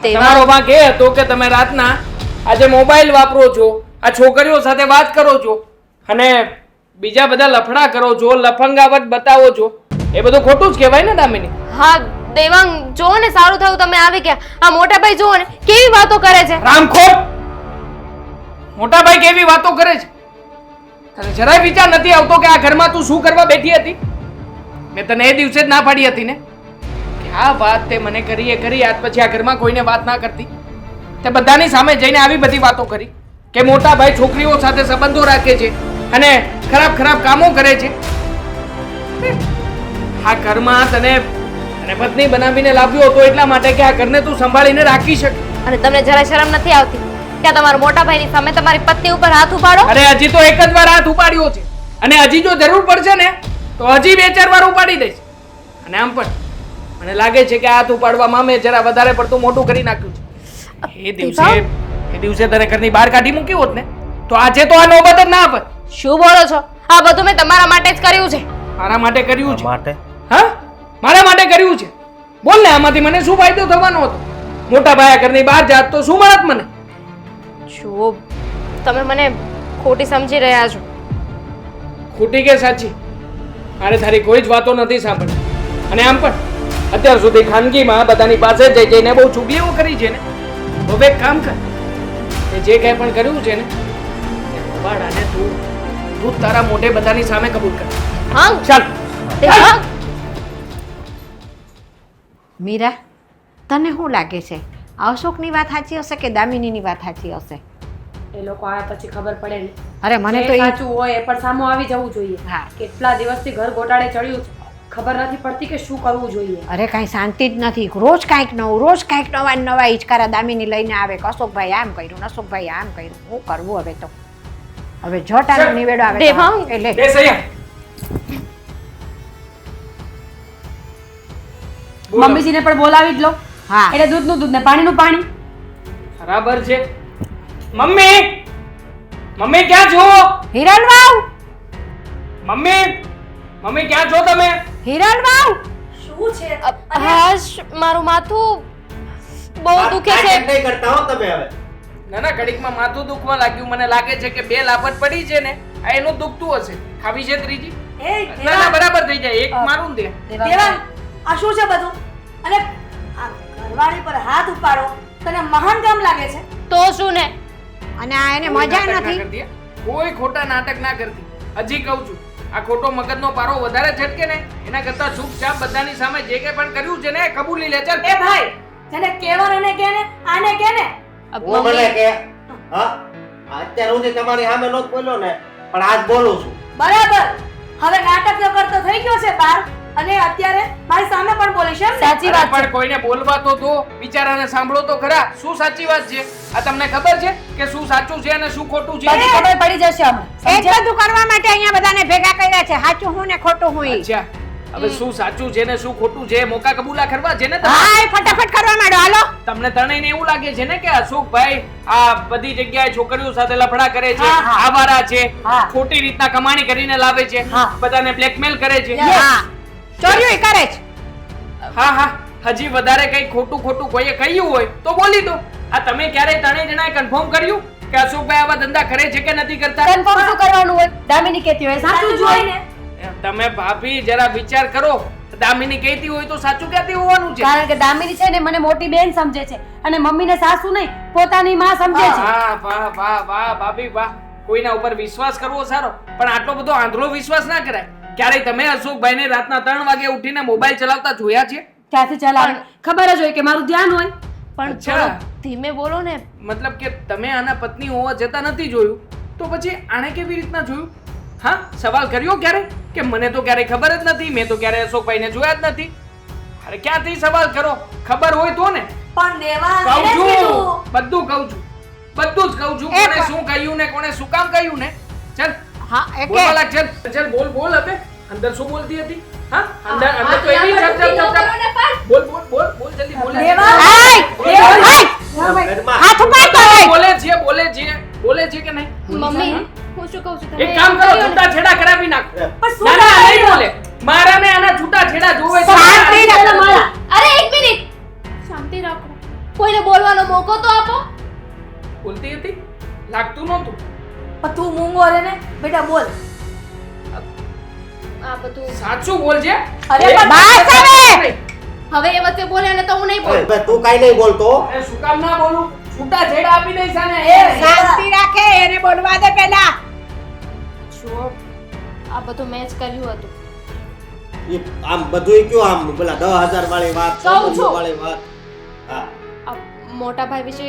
તમારો વાંક એ હતો કે તમે રાતના આજે મોબાઈલ વાપરો છો, આ છોકરીઓ સાથે વાત કરો છો અને બીજા બધા લફડા કરો છો, લફંગાવટ બતાવો છો. એ બધું ખોટું જ કહેવાય ને દામિની? હા દેવાંગ, જુઓ ને, સારું થયું તમે આવી ગયા. આ મોટા ભાઈ જુઓ ને કેવી વાતો કરે છે. રામખોટ! મોટા ભાઈ કેવી વાતો કરે છે? તને જરાય વિચાર નથી આવતો કે આ ઘરમાં તું શું કરવા બેઠી હતી? મેં તને એ દિવસે જ ના પાડી હતી ને કે આ વાત તે મને કરી એ કરી, આજ પછી આ ઘરમાં કોઈને વાત ના કરતી. તે બધાની સામે જઈને આવી બધી વાતો કરી કે મોટા ભાઈ છોકરીઓ સાથે સંબંધો રાખે છે અને ખરાબ કામો કરે છે. આ ઘરમાં તને પત્ની બનાવીને લાવ્યો હતો એટલા માટે કે આ ઘરને તું સંભાળીને રાખી શકે. અને તમને જરા શરમ નથી આવતી કે તમારા મોટા ભાઈની સામે તમારી પત્ની ઉપર હાથ ઉપાડો? અરે હજી તો એક જ વાર હાથ ઉપાડ્યો છે અને હજી જો જરૂર પડશે ને તો હજી 2-4 વાર ઉપાડી દઈશ. અને આમ પણ મને લાગે છે કે હાથ ઉપાડવામાં મેં જરા વધારે પડતું મોટું કરી નાખ્યું છે. એ દિવસે તને ઘરની બહાર કાઢી મૂકી હોત ને તો આજે તો આ નોબત જ ના આવત. શું બોલો છો? આ બધું મેં તમારા માટે જ કર્યું છે. મારા માટે કર્યું છે? માટે હા, મારા માટે કર્યું છે. બોલ ને, આમાંથી મને શું ફાયદો થવાનો હતો? મોટા ભાઈ ઘરની બહાર જાત તો શું મળત મને? જુઓ, તમે મને ખોટી સમજી રહ્યા છો. ખોટી કે સાચી, મારે તારી કોઈ જ વાતો નથી સાંભળી. અને આમ પણ અત્યાર સુધી ખાનગીમાં બધાની પાસે જઈને બહુ ચુગલીઓ કરી છે ને. હવે એક કામ કર, તે જે કંઈ પણ કર્યું છે ને એ કબાડાને તું તારા મોઢે બધાની સામે કબૂલ કર. હા ચાલ. દેવાંગ, મીરા, તને શું લાગે છે અશોકની વાત સાચી હશે કે દામિનીની વાત સાચી હશે? એ લોકો આયા પછી ખબર પડે ને. અરે મને તો જે ઈ- સાચું હોય એ પણ સામું આવી જવું જોઈએ. હા. કેટલા દિવસથી ઘર ગોટાળે ચડ્યું છે, ખબર નથી પડતી કે શું કરવું જોઈએ. અરે કાંઈ શાંતિ જ નથી. રોજ કાંઈક નવું, રોજ કાંઈક નવા ને નવા હિચકારા દામિની લઈને આવે કે અશોકભાઈ આમ કર્યું ને અશોકભાઈ આમ કર્યું. શું કરવું હવે તો? હવે જોટાનો નિવેડો આવે તો દેવાંગ. એટલે બેસ અહીંયા. બોલો. મમ્મીજીને પણ બોલાવી જ લો. હા એટલે દૂધનું દૂધ ને પાણીનું પાણી. બરાબર છે. મમ્મી મમ્મી ક્યાં છો? હિરણવાવ, મમ્મી મમ્મી ક્યાં છો તમે? હિરણવાવ. શું છે હર્ષ મારું માથું બહુ દુખે છે. નાટક નહીં કરતા હો તમે હવે. ના ના ઘડીકમાં માથું દુખવા લાગ્યું. મને લાગે છે કે બે લાપત પડી છે ને આ એનું દુખતું હશે. ખાવી છે ત્રીજી? એ ના ના બરાબર થઈ જાય. એક મારું ને દે. દેવાંગ, આ શું છે બધું? અને આ ઘરવાળી પર હાથ ઉપાડો તને મહાન કામ લાગે છે? તો શું ને? અને આ એને કોઈ મજા નાટક ના નથી. કરતી, હે? કોઈ ખોટા નાટક ના કરતી. હજી કહું છું આ ખોટો મગજનો પારો વધારે છટકે ને એના કરતા ચૂપચાપ બધાની સામે જે કંઈ પણ કર્યું છે ને એ કબૂલી લે. ચાલ એ ભાઈ, જેને કહેવાનું એને કે ને, આને કે ને. હું મને કે હા અત્યારે હું તમારી સામે નહોતો બોલ્યો ને પણ આજ બોલું છું. બરાબર. હવે નાટક તો કરતો થઈ ગયો છે બાર અને અત્યારે મારી સામે પણ બોલીશ એમ ને? સાચી અરે વાત પણ છે. કોઈને બોલવા તો દો. બિચારાને સાંભળો તો ખરા. શું સાચી વાત છે? આ તમને ખબર છે કે શું સાચું છે અને શું ખોટું છે? બધી ખબર પડી જશે હમણાં. એ જ બધું કરવા માટે અહીંયા બધાને ભેગા કર્યા છે. સાચું હું ને ખોટું હું ઈ. અચ્છા હવે શું સાચું છે ને શું ખોટું છે એ મોકા કબૂલા કરવા છે ને તમે? હા એ ફટાફટ કરવા માંડો હાલો. તમને ત્રણેયને એવું લાગે છે ને કે અશોકભાઈ આ બધી જગ્યાએ છોકરીઓ સાથે લફડા કરે છે, હા, હા. આવારા છે, હા. ખોટી રીતના કમાણી કરીને લાવે છે, હા. બધાને બ્લેકમેલ કરે છે. હા ચોર્યું કરે છે. હા હા હજી વધારે કઈ ખોટું ખોટું કોઈએ કહ્યું હોય તો બોલી દો. આ તમે ક્યારેય ત્રણેય જણાએ કન્ફર્મ કર્યું કે અશોકભાઈ આવા ધંધા કરે છે કે નથી કરતા? કન્ફર્મ શું કરવાનું હોય? દામિની કહેતી હોય સાચું જ હોય ને. તમે ભાભી જરા વિચાર કરો. દામિની કહેતી હોય તો સાચું ક્યાંથી હોવાનું છે? કારણ કે દામિની છે ને મને મોટી બેન સમજે છે અને મમ્મીને સાસુ નહીં પોતાની માં સમજે છે. હા વાહ વાહ વાહ ભાભી વાહ. કોઈના ઉપર વિશ્વાસ કરવો સારો પણ આટલો બધો આંધળો વિશ્વાસ ના કરાય. ક્યારેય તમે અશોકભાઈને રાતના 3 વાગે ઉઠીને મોબાઈલ ચલાવતા જોયા છે? ત્યાંથી ચલાવે ખબર જ હોય કે મારું ધ્યાન હોય. પણ અચ્છા. થોડું ધીમે બોલો ને. મતલબ કે તમે આના પત્ની હોવા છતાં નથી જોયું તો પછી આણે કેવી રીતના જોયું? હા સવાલ કર્યો ક્યારે કે મને તો ક્યારેય ખબર જ નથી, મેં તો ક્યારેય અશોકભાઈને જોયા જ નથી? અરે ક્યાંથી સવાલ કરો? ખબર હોય તો ને. પણ દેવાંગ કહું એને જ છું કીધું. બધું કહું છું બધું જ કહું છું. એ કોણે પણ- શું કહ્યું ને કોણે શું કામ કહ્યું ને. ચાલ હા એ બોલવા કે લાગ. ચાલ ચાલ બોલ બોલ. હવે અંદર શું બોલતી હતી? હા અંદર અંદર તો એવી ચપ ચપ ચપ ચપ. બોલ બોલ બોલ બોલ જલ્દી બોલ. દેવાંગ. ઘરમાં હાથ ઉપાડતો હોય. બોલે છે બોલે છે બોલે છે કે નહીં? મમ્મી હું શું કહું છું તમે એક કામ કરો છૂટા છેડા કરાવી નાખો. પણ શું ના ના કરાવી નહીં નાખો? બોલે. મારા ને આના છૂટા છેડા જોવે છે. શાંતિ રાખો મારા. અરે એક મિનિટ શાંતિ રાખો. કોઈને બોલવાનો મોકો તો આપો. બોલતી હતી લાગતું નહોતું. પણ તું મૂંગો રે ને બેટા બોલ. આ બધું સાચું બોલજે. અરે પણ બસ હવે. હવે એ વચ્ચે બોલ્યા ને તો હું નહીં અરે બોલું. ભાઈ, તું કાઈ નહીં બોલતો. અરે શું કામ ના બોલું? છૂટા છેડા આપી દઈશ આને. શાંતિ રાખે એને બોલવા દે પેલા. જુઓ આ બધું મેં જ કર્યું હતું. ઈ આમ બધુંય કયો આમ પેલા 10,000 વાળી વાત, કહું છું. 100 વાળી વાત. હા આ મોટા ભાઈ વિશે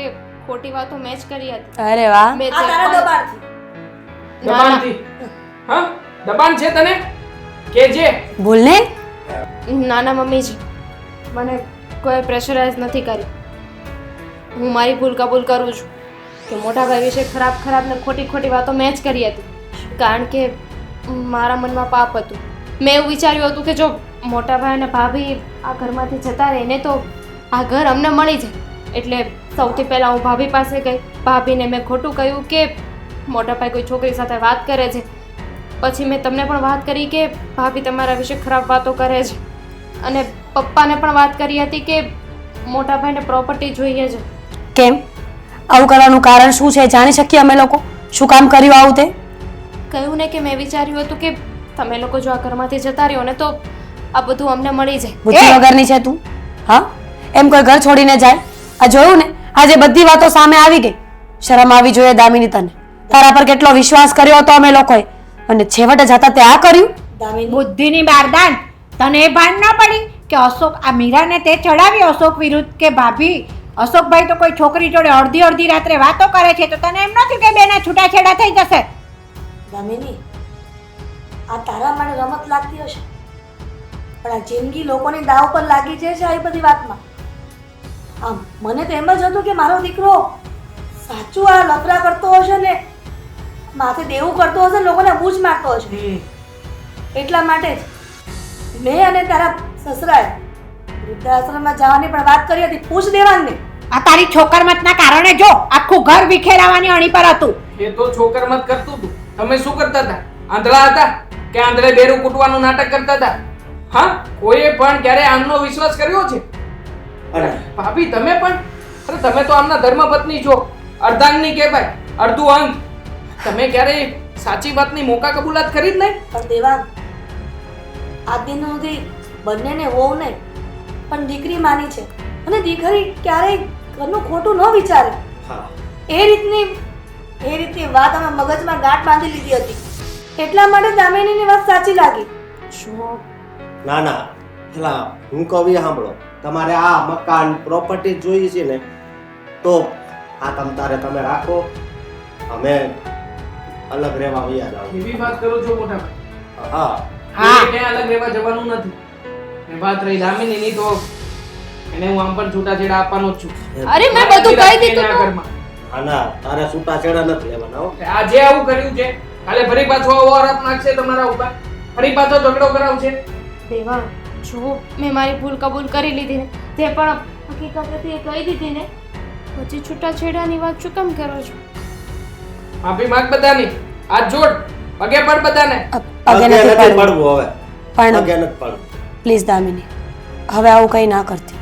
ખોટી વાતો મેં જ કરી હતી. અરે વાહ. મેં આ જે તારા પણ- દબાણથી. ના, ના. દબાણથી. હા દબાણ છે તને કે જે બોલ ને. નાના મમ્મીજી મને કોઈ પ્રેશરાઇઝ નથી કરી. હું મારી ભૂલ કબૂલ કરું છું કે મોટા ભાઈ વિશે ખરાબ ખરાબ ને ખોટી ખોટી વાતો મેં જ કરી હતી. કારણ કે મારા મનમાં પાપ હતું. મેં એવું વિચાર્યું હતું કે જો મોટા ભાઈ અને ભાભી આ ઘરમાંથી જતા રહે ને તો આ ઘર અમને મળી જાય. એટલે સૌથી પહેલાં હું ભાભી પાસે ગઈ. ભાભીને મેં ખોટું કહ્યું કે મોટા ભાઈ કોઈ છોકરી સાથે વાત કરે છે. પછી મેં તમને પણ વાત કરી કે ભાભી તમારા વિશે ખરાબ વાતો કરે છે. અને પપ્પાને પણ વાત કરી હતી કે મોટા ભાઈને પ્રોપર્ટી જોઈએ છે. કેમ આવું કરવાનું કારણ શું છે? જાણી શકીએ અમે લોકો શું કામ કર્યું આવું તે? કહ્યું ને કે મેં વિચાર્યું હતું કે તમે લોકો જો આ ઘરમાંથી જતા રહ્યો ને તો આ બધું અમને મળી જાય. બુદ્ધિ વગરની છે તું. હા એમ કોઈ ઘર છોડીને જાય? આ જોયું ને આજે બધી વાતો સામે આવી ગઈ. શરમ આવી જોઈએ દામિની તને. તારા પર કેટલો વિશ્વાસ કર્યો હતો અમે લોકોએ અને છેવટે જતા તે આ કર્યું. બુદ્ધિની બારદાન. તને એ ભાન ન પડી કે અશોક આ મીરાને તે ચડાવી અશોક વિરુદ્ધ કે ભાભી અશોકભાઈ તો કોઈ છોકરી જોડે અડધી અડધી રાત્રે વાતો કરે છે તો તને એમ નથી કે બેના છૂટાછેડા થઈ જશે? દામિની આ તારા માટે રમત લાગતી હશે પણ આ જિંદગી લોકોની દાવ પર લાગી જાય છે આ બધી વાતમાં. આમ મને તો એમ જ હતું કે મારો દીકરો સાચું આ લફરા કરતો હશે ને માથે દેવું કરતો હશે ને લોકોને બૂજ મારતો હશે. એટલા માટે જ મેં અને તારા સસરાએ વૃદ્ધાશ્રમમાં જવાની પણ વાત કરી હતી. પૂછ દેવાંગને. આ તારી છોકરમતના કારણે જો આખું ઘર વિખેરાવાની અણી પર હતું. એ તો છોકર મત કરતું હતું. તમે શું કરતા હતા? આંધળા હતા કે આંધળે બેરું કૂટવાનું નાટક કરતા હતા? હા, કોઈએ પણ ક્યારે આમનો વિશ્વાસ કર્યો છે? અરે ભાભી તમે પણ, અરે તમે તો આમના ધર્મપત્ની છો, અર્ધાંગની કહેવાય, અડધું અંગ. તમે ક્યારે સાચી વાતની મોકા કબૂલાત કરી જ નહીં. પણ દેવાંગ આજ દિન સુધી બંનેને વહુ નહીં પણ દીકરી માની છે અને દીકરી ક્યારેય ઘરનું ખોટું ન વિચારે. હા એ રીતની વાત અમે મગજમાં ગાંઠ બાંધી લીધી હતી. એટલા માટે દામિનીની વાત સાચી લાગી. શું? ના ના પેલા હું કહું એ સાંભળો. તમારે આ મકાન પ્રોપર્ટી જોઈએ છે ને તો આ તમે રાખો, અમે અલગ રહેવા વયા જાવ. એવી વાત કરું છો મોટા ભાઈ? હા હા, ક્યાં અલગ રહેવા જવાનું નથી. એ વાત રહી દામિનીની તો એને હું આમ પણ છૂટાછેડા આપવાનો જ છું. અરે મેં બધું કહી દીધું એના તો. ઘરમાં. હા ના તારે છૂટાછેડા નથી લેવાના હો. આજે આવું કર્યું છે, કાલે ફરી પાછો આવો આરોપ નાખશે તમારા ઉપર, ફરી પાછો ઝઘડો કરાવશે. દેવા જો મેં મારી ભૂલ કબૂલ કરી લીધી ને, જે પણ હકીકત હતી એ કહી દીધી ને, પછી છૂટાછેડાની વાત શું કામ કરો છો? માફી માંગ બધાની, હાથ જોડ, પગે પડ બધાને. પગે નથી નથી પડવું પડવું હવે. પણ પગે નથી પડવું. પ્લીઝ દામિની હવે આવું કંઈ ના કરતી.